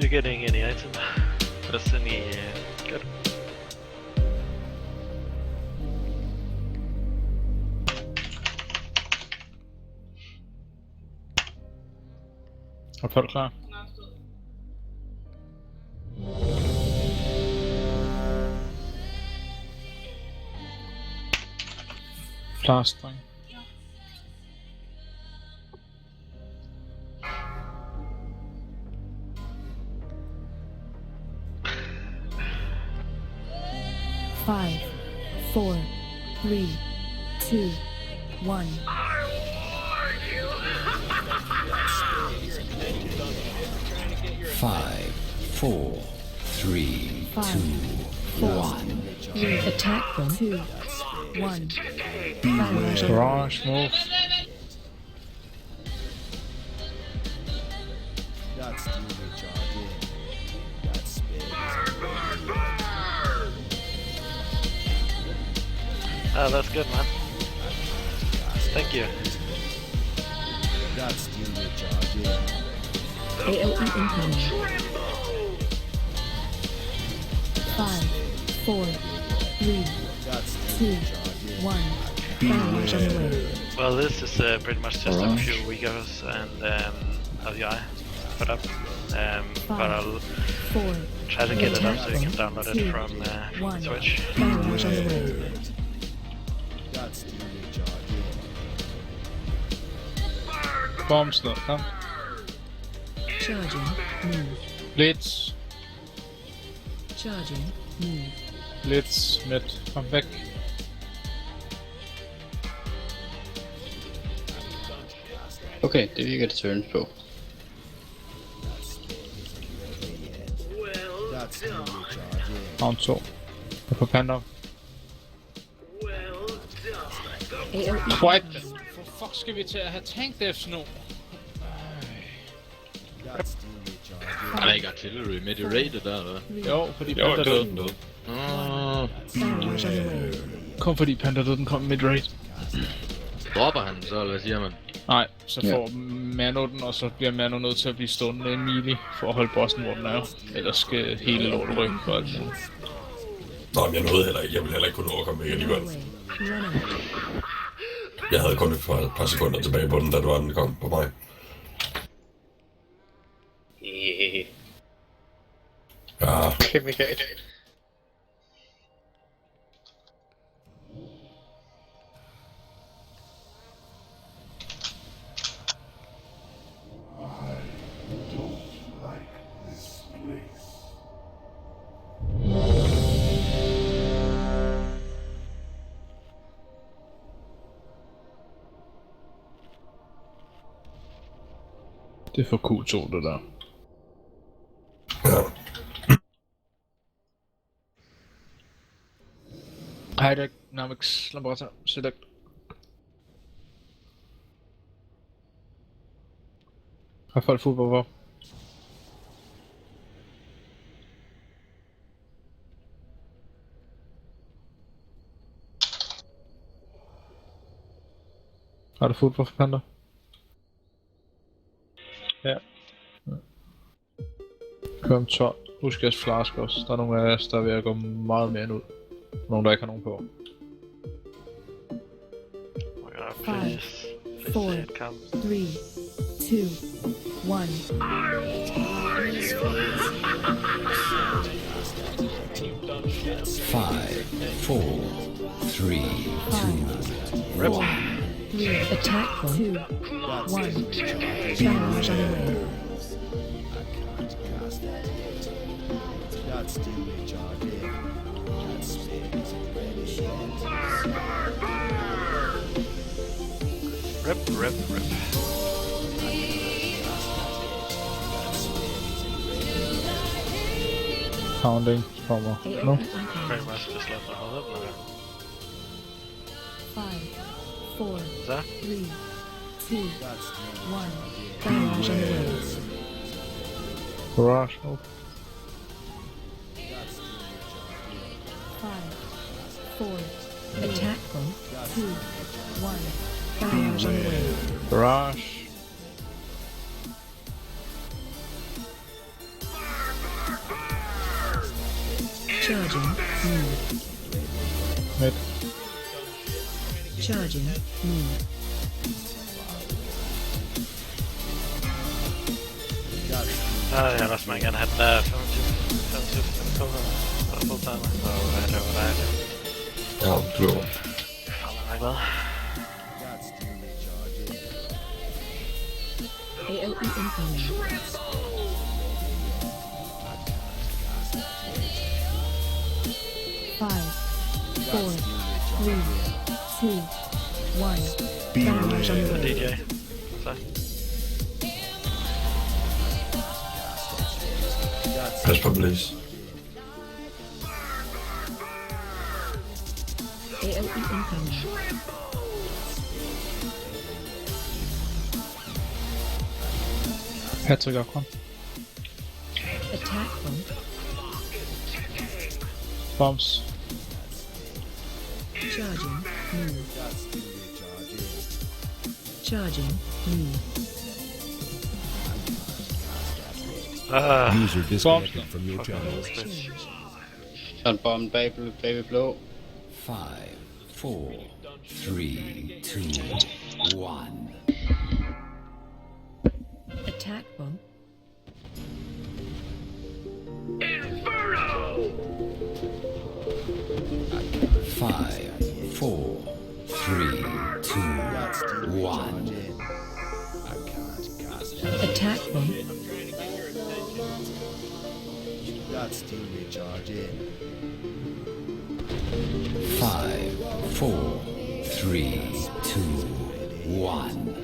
You getting any item? That's any good. Er folk klar? Flask, dreng. 5, 4, 3, 2, 1. 5, 4, 3, 2, 1. Attack them. 2, 1. Rush, move. That's the recharge in. That spell Oh, that's good, man. Thank you. That's the recharge in. AOE incoming. 5, 4, 3, 2, 1. Barrage on the way. Well, this is pretty much just a few Uyghurs and LUI put up. But I'll try to get it up so you can download it from Switch. Barrage on the way. That's the recharge in. Bombs not come. Charging. Move. Blitz. Charging. Move. Blitz med. Kom væk. Okay, det virker det turns på. That's the recharge in. Round 2. Og på Panda. Quiet. For fuck skal vi til at have tank defs nu? That's the recharge in. Er der ikke artillery med i rated der, eller hvad? Jo, fordi Jo, Panda død død. den død. Kom fordi Panda død, den kom mid-rate. Dropper han så, eller hvad siger man? Nej, så får Mano den, og så bliver Mano nødt til at blive stående en melee for at holde bossen, hvor den er. Ellers skal hele lortet rykke for alt muligt. Nå, men jeg nåede heller ikke. Jeg ville heller ikke kunne nå at komme væk alligevel. Jeg havde kun et par sekunder tilbage på den, da den kom på mig. Ja. Okay, Michael. Det er for Q2, det der. High Dynamics Laborator, select. Har folk fuld på hvor? Har du fuld på Panda? Ja. Kør om 12. Husk jeres flaske også. Der er nogle af os, der er ved at gå meget mere end ud. Nogle, der ikke har nogen på. Five, 4, 3, 2, 1. 5, 4, 3, 2, 1. Attack them. 2, 1. Barrage on the way. That's the recharge in. That spell isn't ready yet. Rip. Pounding kommer nu. Pretty much just let the hold up now. 5, 4, Så? 3, 2, 1. Barrage on the way. Barrage nu. 5, 4. Attack them. 2, 1. Barrage on the way. Barrage. Charging. Move. Mid. Charging. Move. Ja, lad os mig gerne have den der 25 sekunder for fulltimer, så det var dejligt. Ja, du løber. Fan, jeg er glad. AOE incoming. 5, 4, 3, 2, 1. Barrage on the way. DJ. Så. Pas på Blaze. AOE incoming. Patrick Akron. Attack bomb. Bombs. Charging. Move. Charging. Move. User disconnected from your channel. Så en bombe bag ved blå. 5, 4, 3, 2, 1. Attack bomb. Inferno! 5, 4, 3, 2, 1. Attack bomb. That's still recharging. 5, 4, 3, 2, 1.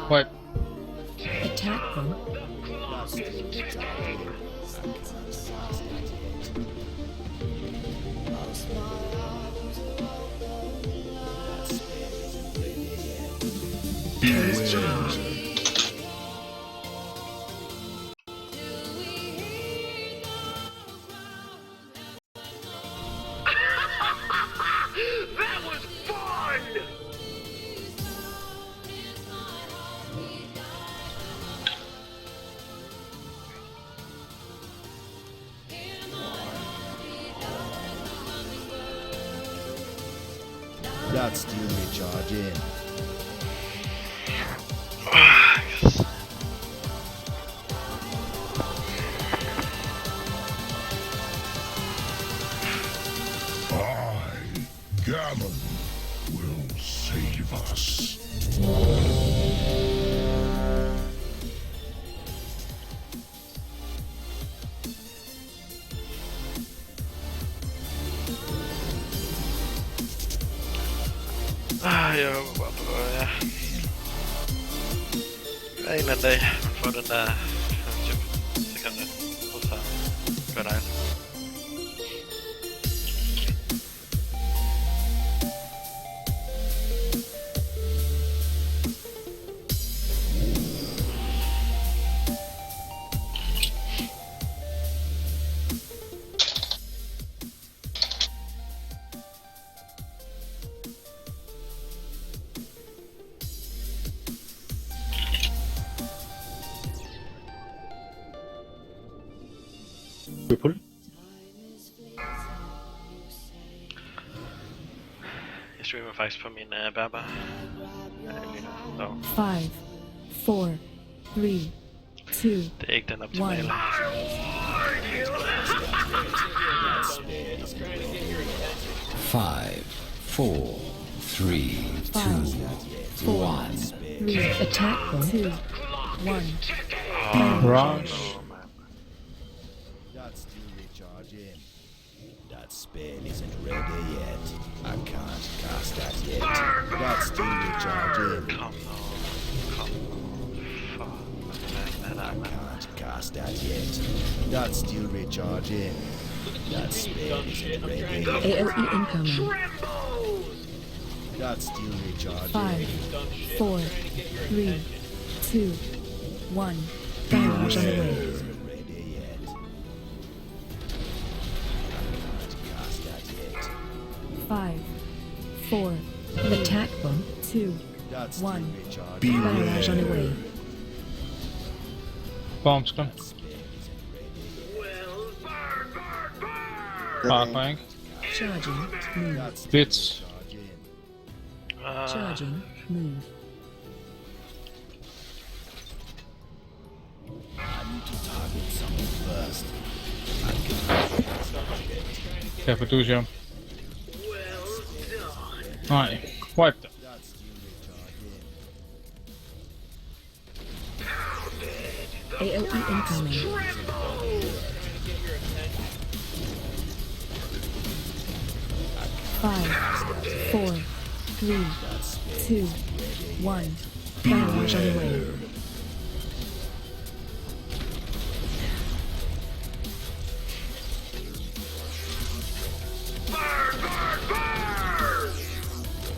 What? Attack bomb. That was fun! That's still recharging. Gammon will save us. Jeg håber bare på, ja. En eller anden dag, man får den der 5 sekunder, og så gør det alt. Jeg streamer faktisk på min bærbar. 5, 4, 3, 2, det er ikke den optimale. 5, 4, 3, 2, 1. Attack bomb. 2, 1. Rush. That's still recharging. That spell isn't ready yet. I can't cast that yet. That's still recharging. Come on. I can't cast that yet. That's still recharging. That spell isn't ready yet. AOE incoming. That's still recharging. 5, 4, 3, 2, 1. Barrage on the way. Ready yet. I can't cast that yet. 5, 4. Attack bomb. 2, 1. Barrage on the way. Bombs come. Flank. Charging. Move. Bits. Charging. Move. I need to target something first. Kan få douche ham. Nej, wipe dem. AOE incoming. I 5, 4, 3, 2, 1. Barrage on the way.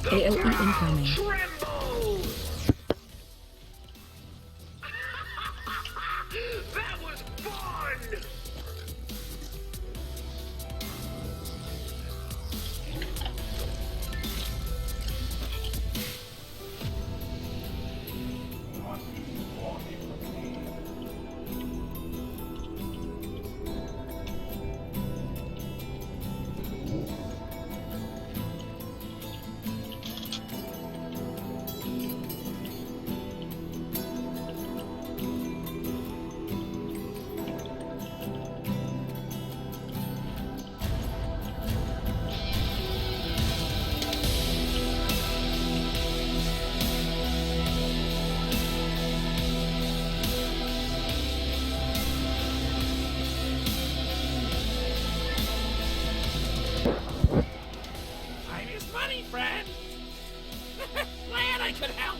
AOE incoming. That was fun! Time is money, friend! Glad I could help!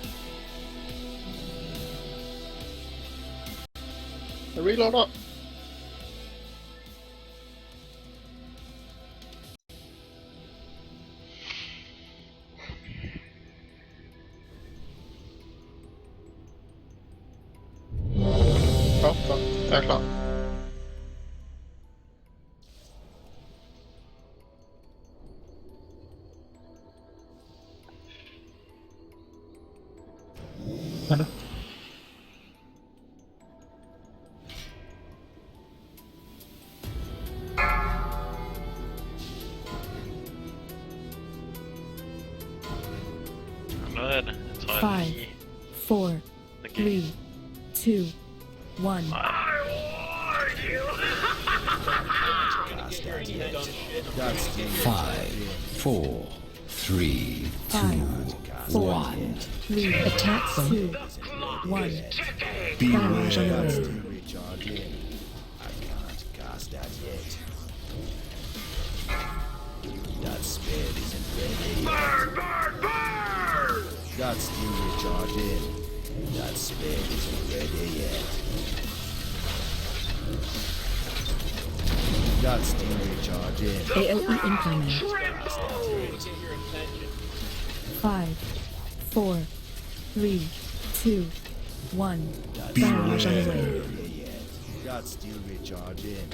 Reload up. Fuck. Jeg er klar. Hvad er det? Noget af det. Jeg tror, jeg 5, 4, 3, 2, 1. Five, four, three, 5, 4, 3. Attack them. 2, 1. Barrage on the way. recharge in. I can't cast that yet. That spell isn't ready. Burn, burn, burn! That's still recharge in. That spell isn't ready yet. That's still recharge in. AOE incoming. 5, 4, 3, 2, 1. Barrage on the way. That's still recharge in.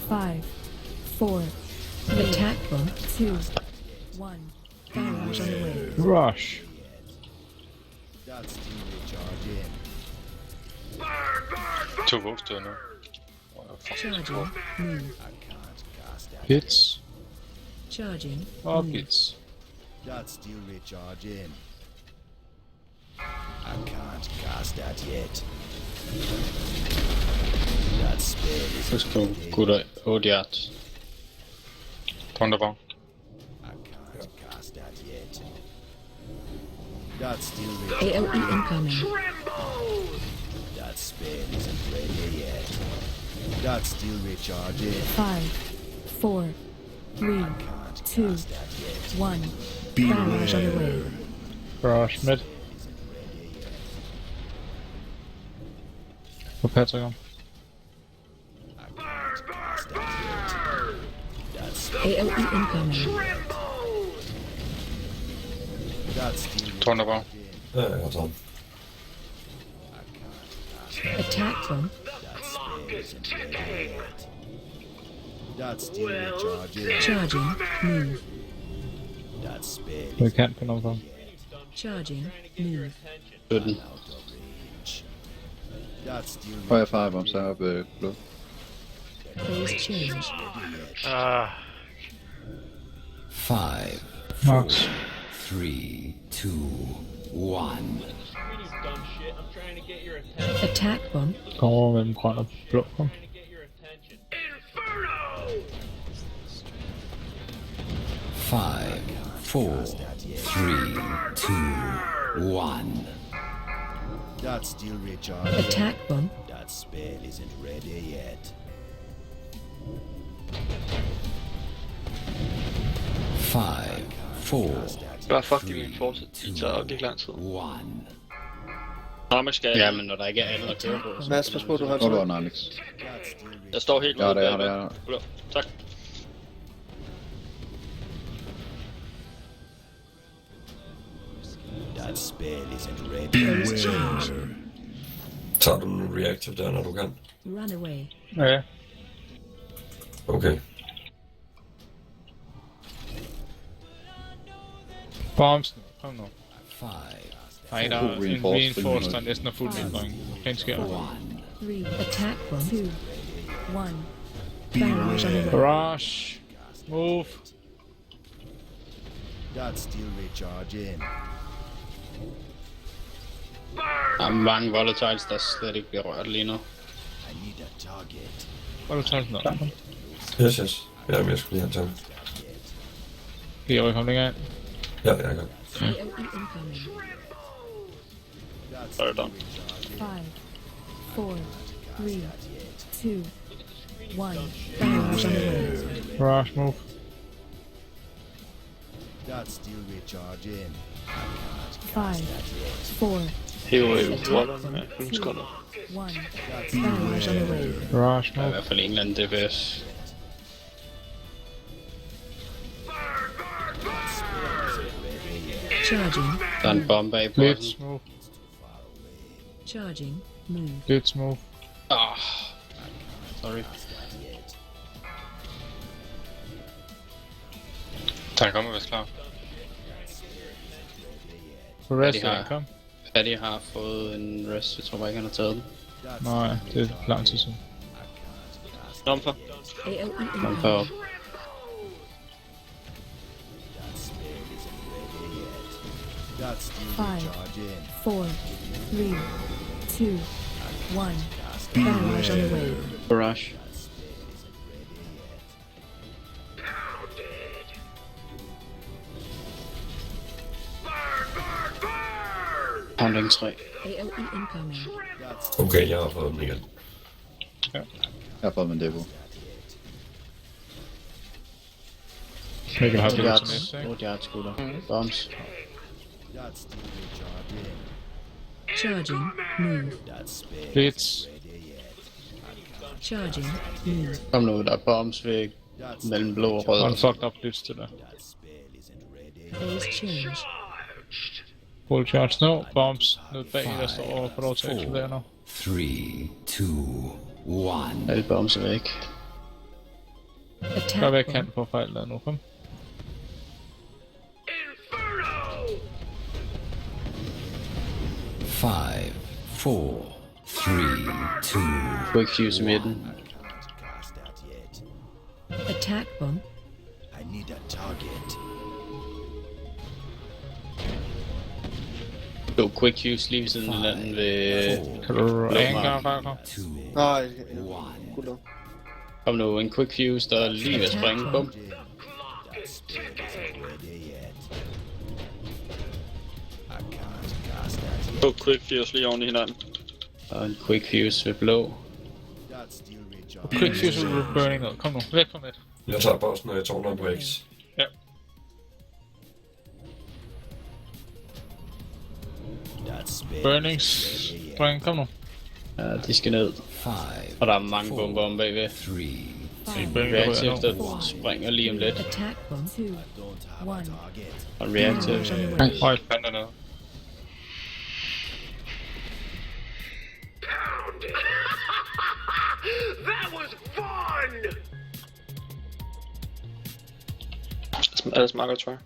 5, 4. Attack them. 2, 1. Barrage on the way. Rush. That's still recharge in. 2 bogstaver nu. Charging. Move. Hits. Charging. Og Move. hits. That's still recharge in. I can't cast that yet. That spell is Let's go. Good 8 yards. Thunderbound. cast that yet. That's still AOE recharge. incoming. That spell isn't ready yet. That's still recharge in. 5, 4, 3, 2, 1. Barrage on the way. Rush mid. På Patrick om. AOE incoming. That's still Thunderbound. Ja, jeg har taget. Attack them. That's still recharge in. Charging. Move. That spell Vi kan på noget for. Charging. Move. 17. That's still Og jeg farer om så oppe blå. Phase change. Ah. 5, Max. 3, 2, 1. Attack them. Kom over mellem grøn og blå. Kom. 5, 4, 3, 2, 1. That's still recharging. Attack them. That spell isn't ready yet. Bare fuck de min fortsæt. Det tager ikke lang tid. Nå, man skal... Ja, men når der ikke er andet at køre på... Mads, pas på, du har du har Alex. Jeg står helt Ja, ude det er bagved. det. Tak. That spell isn't ready. Beware. Tager du en reactive der, når du kan? Run away. Ja. Okay. Bombsen, kom nu. Nej, der er en Reinforced, reinforced, der næsten er fuld ændring. Den sker. 3. Attack bomb. 2. 1. Barrage on the way. Barrage. Move. That's still recharging. Der er mange volatiles, der slet ikke bliver rørt lige nu. I need a target. Volatiles nå. Yes. Ja, men jeg skulle lige have en tanke. Kan jeg rykke ham længere ind? Ja, jeg kan. AOE incoming. Så er det done. 5, 4, 3, 2, 1. Barrage on the way. Barrage, move. That's still recharging. 5, 4, Hæver i rollerne med 5 sekunder. 1. Barrage on the way. Barrage, Der er i move. hvert fald en eller anden DPS. Charging. Der er en bombe bag på Blitz, move. Charging. Move. Blitz, move. Sorry. Tak, kom og vær klar. For rest af kom. Paddy har fået en rest, jeg tror bare ikke han har taget den. Nej, det er lang tid siden. Numper. AOE Numper incoming. op. That's still 5, recharging. 4, 3, 2, 1. Barrage on the way. Barrage. Pounding 3. AOE incoming. Okay, jeg har fået den igen. Jeg har fået min depo. Jeg kan have det til yards. næste, ikke? 8 yards skulder. Bombs. That's still recharging. Charging. Move. That spell Blitz. Charging. Move. Kom nu, der er bombs ved mellem blå og rød. Og en fucked up blitz til dig. Phase change. Full charge nu. Bombs ned bag, der står over for lov til at eksplodere nu. 3, 2, 1. Alle bombs er væk. Gør hvad jeg kan på fejl der nu, kom. Five, 4, 3, 2. Quick fuse i midten. Attack bomb. I need a target. Jo, quick fuse lige ved siden af hinanden ved... Kan du anker rækker? Nej, god. Kom nu, en quick fuse, der er lige ved at springe. Bum. To quick fuse lige oven i hinanden. Og en quick fuse ved blå. Quick fuse with burning ned. Kom nu, væk fra net. Jeg tager bossen, når jeg tårner på X. Ja. Burning spring, kom nu. Ja, de skal ned. Og der er mange bomber om bagved. Reactive, der springer lige om lidt. Attack bomb. 2, 1. Og reactive. Højt. Panda ned. That was fun! Alles meget godt, tror jeg.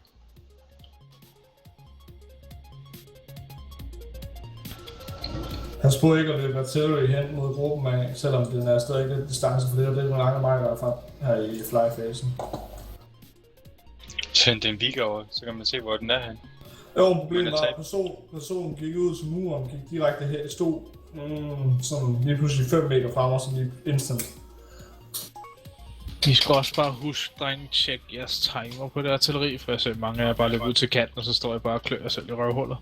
Han spurgte ikke at løbe artillery hen mod gruppen af, selvom den er stadig lidt distance, for det er lidt nogle lange marker derfra her i fly-fasen. Send den Vika over, så kan man se, hvor den er hen. Jo, problemet var, at personen gik ud til muren, gik direkte her, stod sådan lige pludselig 5 meter frem og sådan lige instant. I skal også bare huske, drenge, tjek jeres timer på det artilleri, for jeg ser mange af jer bare løber ud til kanten, og så står jeg bare og klør jer selv i røvhullet.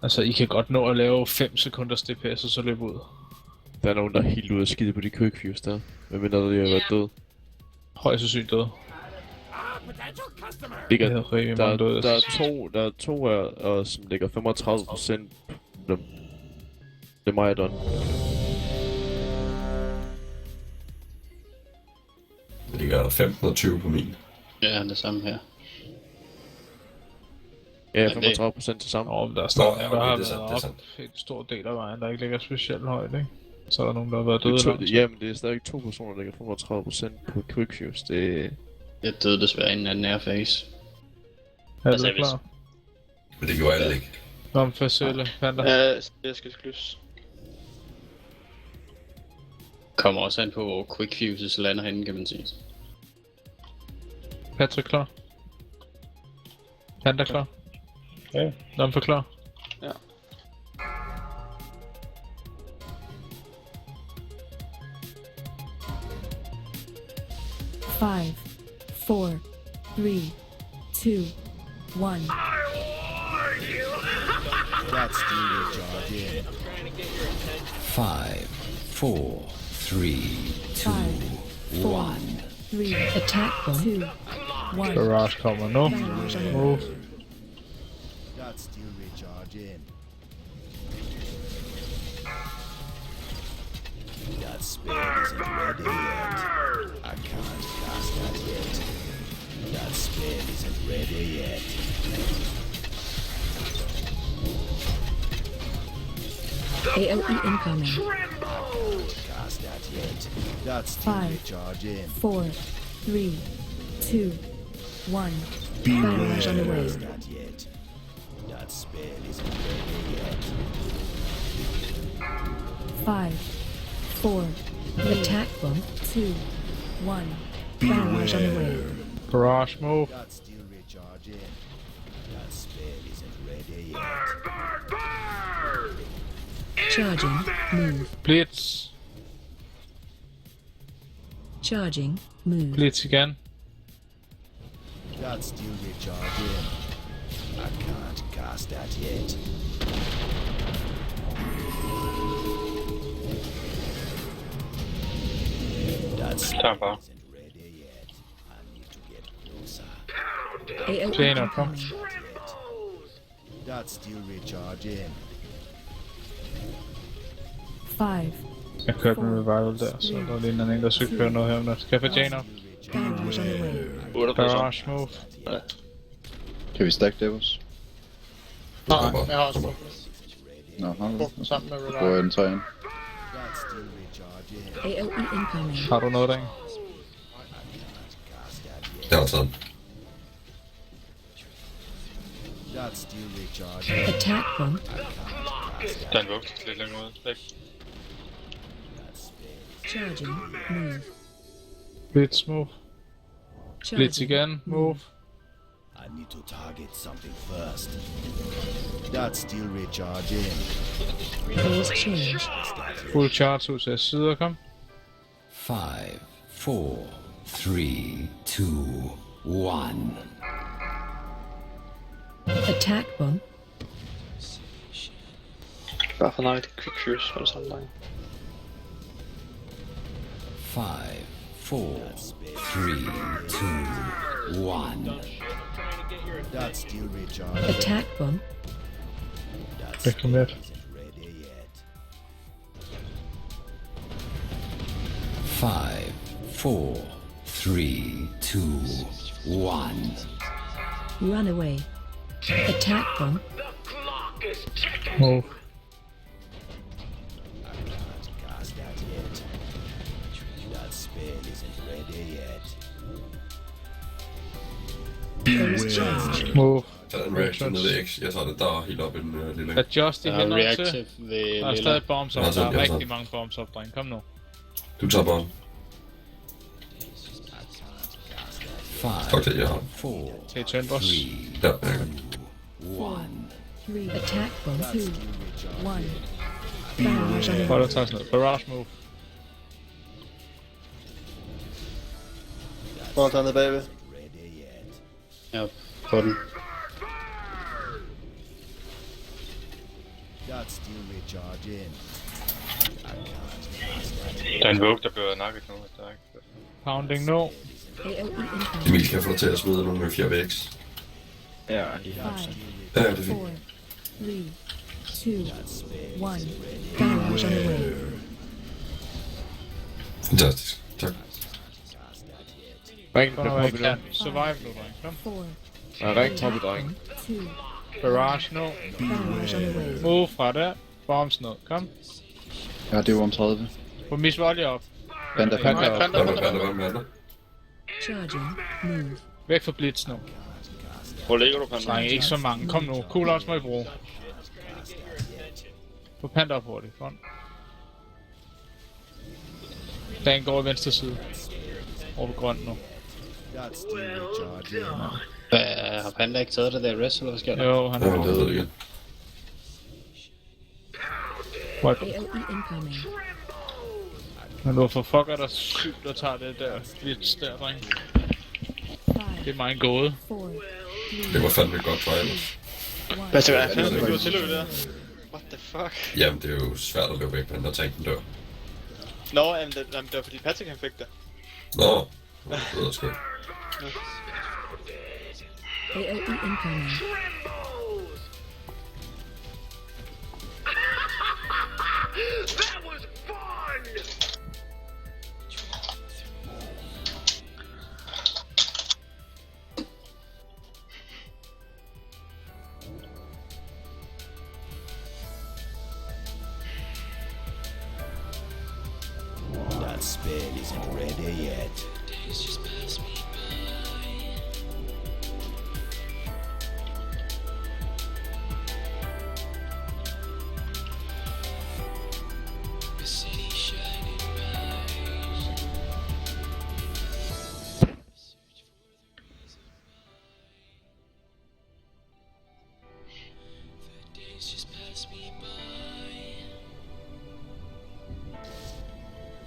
Altså, I kan godt nå at lave 5 sekunders DPS, og så løbe ud. Der er nogen, der er helt ude at skide på de quick fuse der. Hvad mindre de har været døde? Højst sandsynligt døde. potential customer. Ligger, Det er rigtig der mange døde. er to af os, som ligger 35% dem. Det er mig og Don. Det ligger 15 og 20 på min. Ja, det samme her. Ja, 35% til sammen. Men der er stadig ja, der har det er været sandt. op en stor del af vejen, der ikke ligger specielt højt, ikke? Så er der nogen, der har været døde langt. Jamen, det er stadig 2 personer, der ligger 35% på Quickfuse. Det... Jeg døde desværre inden af den her phase. Er du klar? Men det gjorde alle ikke. Kom for Sølle, Panda. Ja, jeg skal klys. Kommer også an på, hvor Quickfuses lander henne, kan man sige. Patrick klar? Panda klar? Ja. Nomfer klar? Ja. Five, 4, 3, 2, 1. That's the charge in. 5, 4, 3, 2, 1. 3. Attack bomb. 2, 1. Barrage kommer nu. Move. That's still recharge in. That spell isn't ready yet. I can't cast that yet. That spell isn't ready yet. AOE incoming. Cast that yet. That's still 5, recharge in. 4, 3, 2, 1. Barrage on the way. Cast that yet. That spell isn't ready yet. 5, 4. Attack bomb. 2, 1. Barrage on the way. Barrage move. That still recharge in. That spell isn't ready yet. Charging. Move. Blitz. Charging. Move. Blitz igen. That still recharge in. I can't cast that yet. That spell Bare. isn't ready yet. I need to get closer. AOE Tjener, kom. incoming. That still recharge in. 5. Jeg kørte med revival der, så der ligner en, der skal køre noget her. Men skal jeg få Jane op? Barrage on the way. Barrage move. Kan vi stack Devils? Nej, jeg har også Nå, har du? brugt den sammen med Så prøver jeg den så ind. That still recharge in. AOE incoming. Har du noget derinde? Jeg har taget den. That still recharge in. Attack bomb. Der er en vugt lidt længere ud. Væk. Charging. Move. Blitz move. Blitz Charging. igen. Move. I need to target something first. That still recharge in. Phase change. Full charge ud til sider, kom. 5, 4, 3, 2, 1. Attack bomb. Bare for nej, det er quick fuse for det samme der. 5, 4, 3, 2, 1. That still recharge. Attack bomb. Jeg kom med. 5, 4, 3, 2, 1. Run away. Attack bomb. Move. Cast that yet. That spell isn't ready yet. Phase change. Move. Så er der en reaction nede i X. Jeg tager det der helt op i den lille. Adjust i Der er hænder reactive til. ved Der er lilla. stadig bombs op. Ja, så Der er bliver det rigtig så. mange bombs op, dreng. Kom nu. Du tager bare. Fuck det, jeg har. 4, Det er Tønders. Ja, jeg kan. 1, 3. Attack bomb. 2, 1. Barrage on the Prøv way. at tage sådan noget. Barrage move. Hvor er der nede bagved? Ja, på den. that still recharge in. I can't cast that. Der er en vugt, der bliver nakket nu. Der er ikke... Pounding no. Emil, kan jeg få dig til at smide nogle 4VX? Ja, lige her. Ja, det er fint. 3, 2, 1. Barrage on the way. Fantastisk. Tak. Ring den top i dreng. Survive nu, dreng. Kom. Ja, ring top i dreng. Barrage nu. Move fra der. Bombs ned. Kom. Ja, det er jo om 30. Få Miss Volley op. Panda. Charging. Move. Væk fra Blitz nu. Hvor ligger du, Panda? Nej, ikke så mange. Kom nu. Cool også må I bruge. Få Panda op hurtigt. Front. Den går i venstre side. Over på grøn nu. Har Panda ikke taget det der rest, eller hvad sker der? Jo, han har det igen. AOE incoming. Men hvorfor fuck er der 7, der tager det der Blitz der, dreng? Det er mig en gåde. Det var fandme et godt trial. Hvad skal jeg fandme gå til det der? What the fuck? Jamen, det er jo svært at løbe væk, når tanken dør. Nå, jamen, det var fordi Patrick han fik det. Nå, det ved jeg sgu. AOE incoming. That was fun! That spell isn't ready yet. Days just pass me by. The city shining bright. Search for the reason why. The days just pass me by.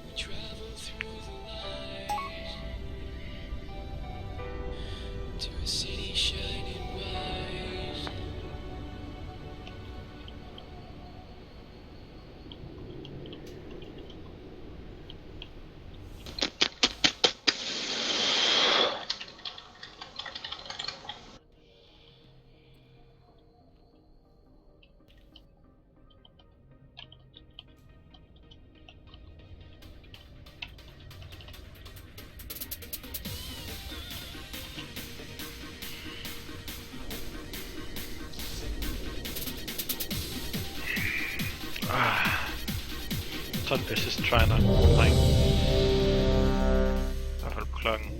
We travel through the light to a city shining white. Så this is trying at like I hvert fald på klokken.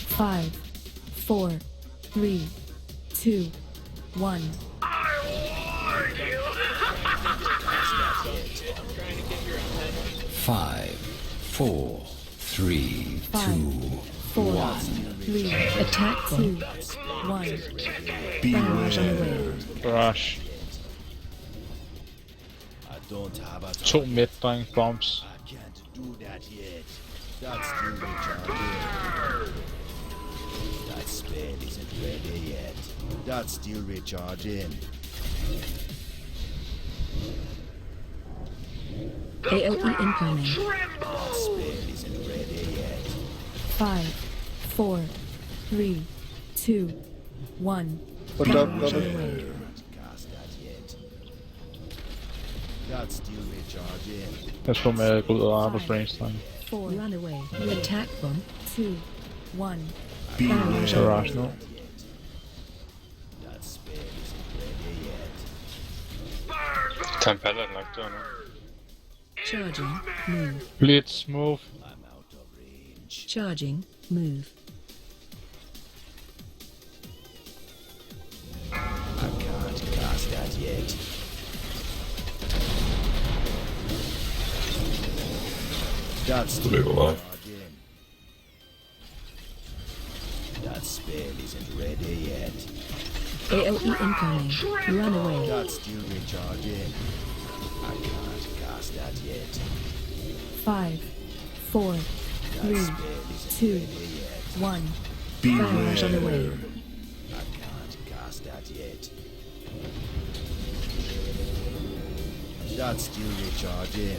Five, 4, 3, 2, 1. 5, 4, 3, 2, 4, 1. 3. Attack 2, 1. Barrage on the way. Barrage. I don't have a 2 mid, dreng. Bombs. I can't do that yet. That's still recharging. That spell isn't ready yet. That's still recharging. AOE incoming. That spell isn't ready yet. 5, 4, 3, 2, 1. What Barrage up, on brother? the way. Cast that yet. That's still recharging. Jeg slår med at gå ud og arbejde på range, dreng. 4. Run away. Attack bomb. 2, 1. Barrage nu. That spell isn't ready yet. Tag en palle, nok dør nu. Charging. Move. Blitz, move. Charging. Move. I can't cast that yet. That's Du løber bare. That spell isn't ready yet. AOE incoming. Run away. That's still recharging. I can't cast that yet. 5, 4, 3, 2, 1. Barrage on the way. I can't cast that yet. That's still recharging.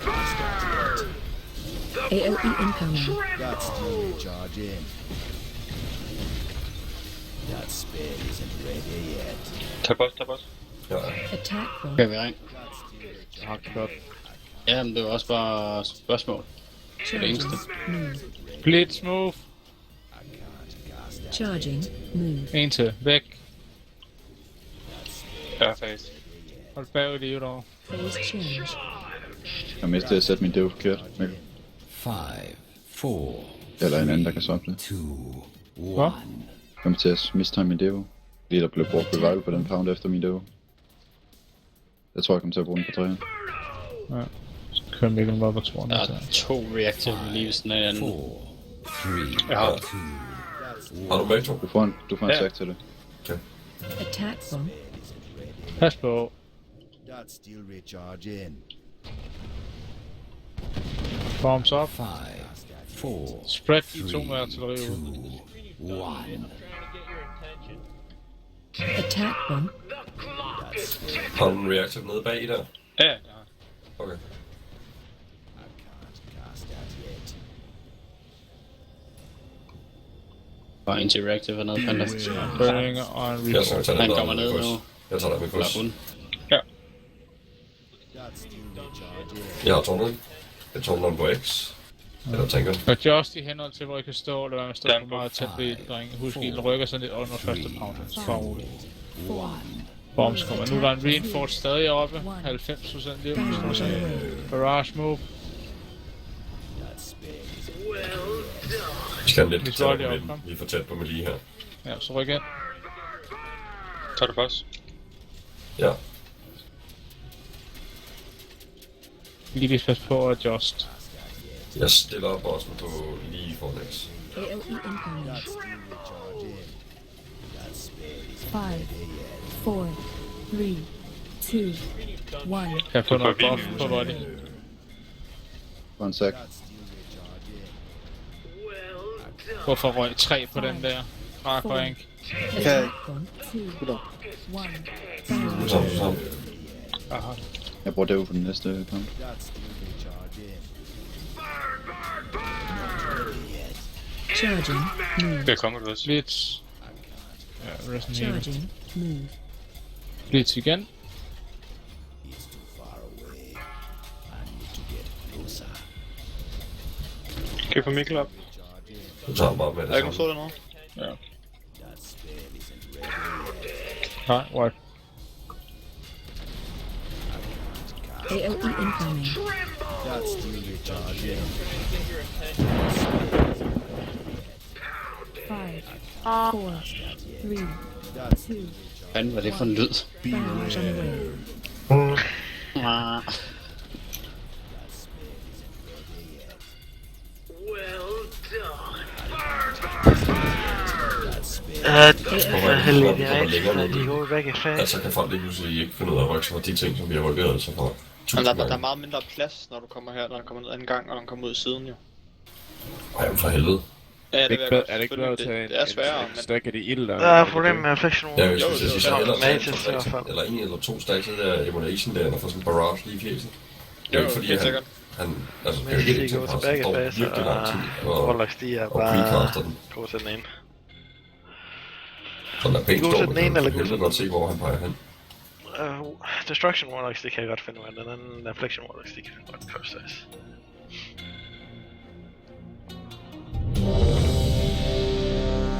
Cast that yet. AoE incoming. That's still recharging. That spell isn't ready yet. Tag boss. Attack from Okay, vi ring. Jamen, det var også bare spørgsmål. Det er det eneste. move. Blitz move. Charging move. En til. Væk. Ja, face. Hold bagud i derovre. Phase change. Jeg mistede at sætte min dev forkert, Mikkel. 5, 4, Eller en anden, der kan swappe det. 2, Hvad? Kom til at mistime min dev. Lige der blev brugt revival på den pound efter min dev. Jeg tror, jeg kommer til at bruge den på 3. Ja. Så kører Mikkel bare på 2'eren. Der er 2 reactive leaves den anden. 4, 3, Jeg har 2. Har du begge to? Du får en sack til det. Okay. Attack from Pas på. That's still recharging. Bombs up. 5, 4, Spread de 2 med artilleri ud. 1. attack from Har du en reactive nede bag der? Ja. Okay. Bare interactive og noget fantastisk. Burning og en Jeg skal tage Han den kommer ned nu. Jeg tager dig med kryds. Ja. Jeg har tårnet. Jeg tårner den på X. Eller tænker den. Og just i henhold til, hvor I kan stå, eller hvad man står for meget tæt ved drenge. Husk, I rykker sådan lidt under første pound. For roligt. Bombs kommer. Nu er der en reinforce stadig oppe. 90% liv. Barrage move. Vi skal lidt Vi tæt slår på lige op, midten. kom. Vi er for tæt på med lige her. Ja, så ryk ind. Tager du boss? Ja. Lige pas på at adjust. Jeg stiller bossen på lige for X. AoE incoming. 5, 4, 3, 2, 1. Kan jeg få noget buff på body? For en sack. Hvorfor røg 3 på den der? Rakrank. Attack from 2, 1. Sådan. Aha. Jeg bruger dev på den næste kamp. Charging move. Det kommer du også. Blitz. Ja, Resident Evil. Charging move. Blitz igen. Kan vi få Mikkel op? Du tager bare med Er det der ikke nogen stå dernede? Ja. Nej, what? AoE incoming. That's still recharging. 5, 4, 3, 2, Hvad var det for en lyd? barrage on the way. For helvede, jeg er ikke de gode væk i fag. Altså kan folk lige pludselig ikke finde ud af at rykke sig fra de ting, som vi har rykket sig fra. Men der er meget mindre plads, når du kommer her, når du kommer ned anden gang, og når du kommer ud i siden, jo. Ej, for helvede. Ja, det vil jeg godt. Er det ikke bedre at tage det er sværere, men... stack af det ild? Der er problem med affliction Ja, wall. hvis vi skal sige, eller Mages i hvert fald. eller en eller to stacks af der emanation der, eller får sådan en barrage lige i fjeset. Det er jo ikke fordi, helt han, sikkert. altså, det er Men jo ikke de til går at tilbage i står fase, virkelig lang tid, og Warlocks de er og precaster bare den. gode til den ene. Så der er pænt God står, til den men ene, eller jeg god kan godt se, hvor han peger hen. Destruction Warlocks, det kan jeg godt finde ud af. Den anden Affliction Warlocks, de kan godt first size.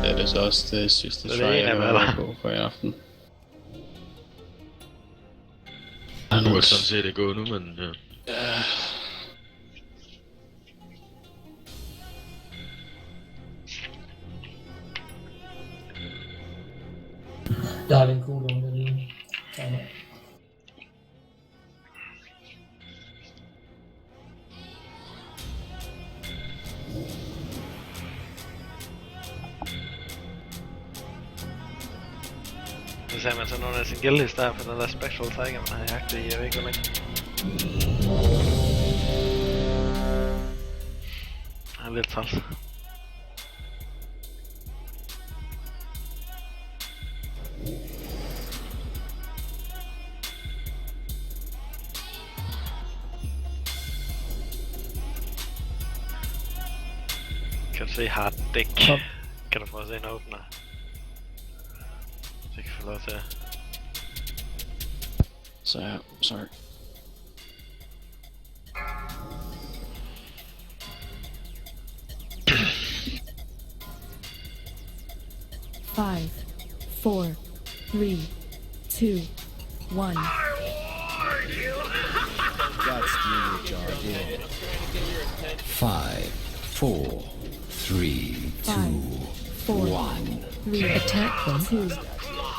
Ja, det er så også det sidste Så try, det er en af jeg dem, har eller? på for i aften. Han burde sådan set det gå nu, men ja. Jeg har lige en cooldown, jeg lige tager med. Så ser man så nogle af sin guildlist der, for den der Spectral Tiger, man har jagtet i, jeg ved ikke hvor længe. Han er lidt træls. Kan du se hard dæk? Kan du prøve at se en åbner? Så jeg kan få lov til at... Så, sorry. Five, 4, 3, 2, 1. Got steel recharge in. 5, 4, 3, 2, 1. 3. Attack them. 2,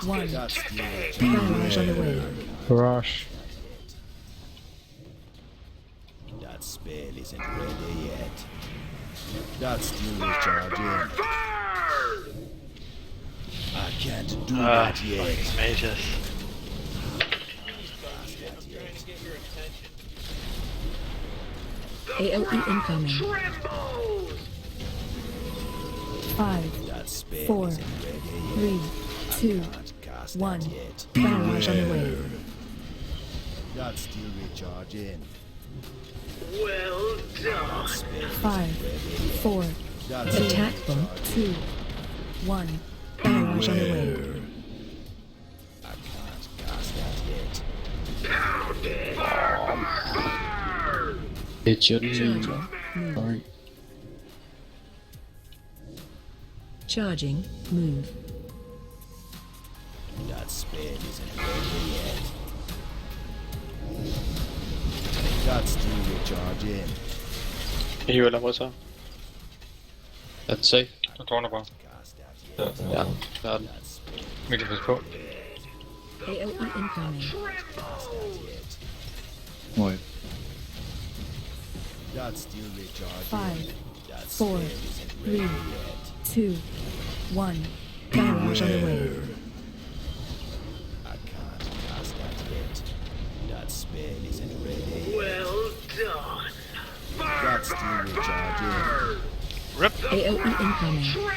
1. Barrage on the way. Barrage. That spell isn't ready yet. Got steel recharge in. I can't do that yet. Mages. AOE incoming. 5, 4, 3, 2, 1. Barrage on the way. Got steel recharge in. Well done. 5, 4. Attack them. 2, 1. Barrage on the way. I can't cast that yet. It shouldn't be. Sorry. Charging. Move. That spell isn't ready yet. Got steel recharge in. Jeg hiver dig så. That's safe. Du tårner bare. Ja, der er den. Mikkel, pas på. AOE incoming. Oj. Got steel recharge 5, in. 4, 3, 2, 1. Barrage on the way. I can't cast that yet. That spell isn't ready. Well done. Got steel recharge in. Rip. AOE incoming.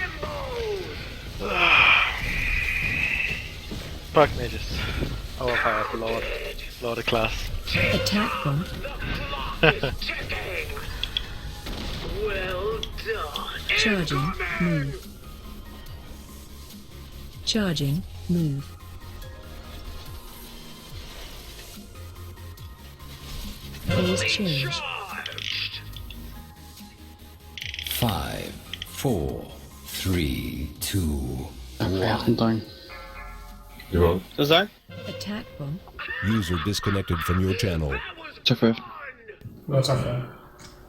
Fuck mages. Overpowered Lord of class. Attack them. Well done. Charging. Move. Charging. Move. Phase change. 5, 4, 3, 2, 1. You're on. Så sej. Attack them. User disconnected from your channel. Tak for Ja, tak for det.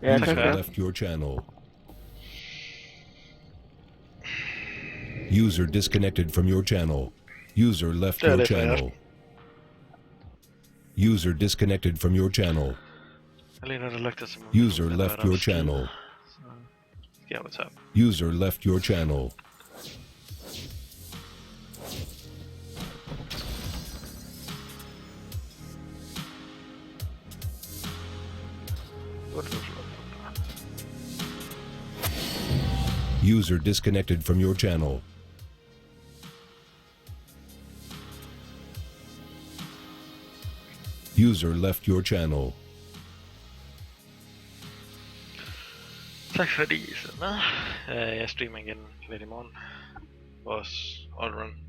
Ja, tak User for det. left your channel. User disconnected from your channel. User left your channel. User disconnected from your channel. Lige når det lugter som... User left your channel. Yeah, what's up? User left your channel. User disconnected from your channel. User left your channel. Tak fordi I så med. Jeg streamer igen lidt i morgen. Vores all-run.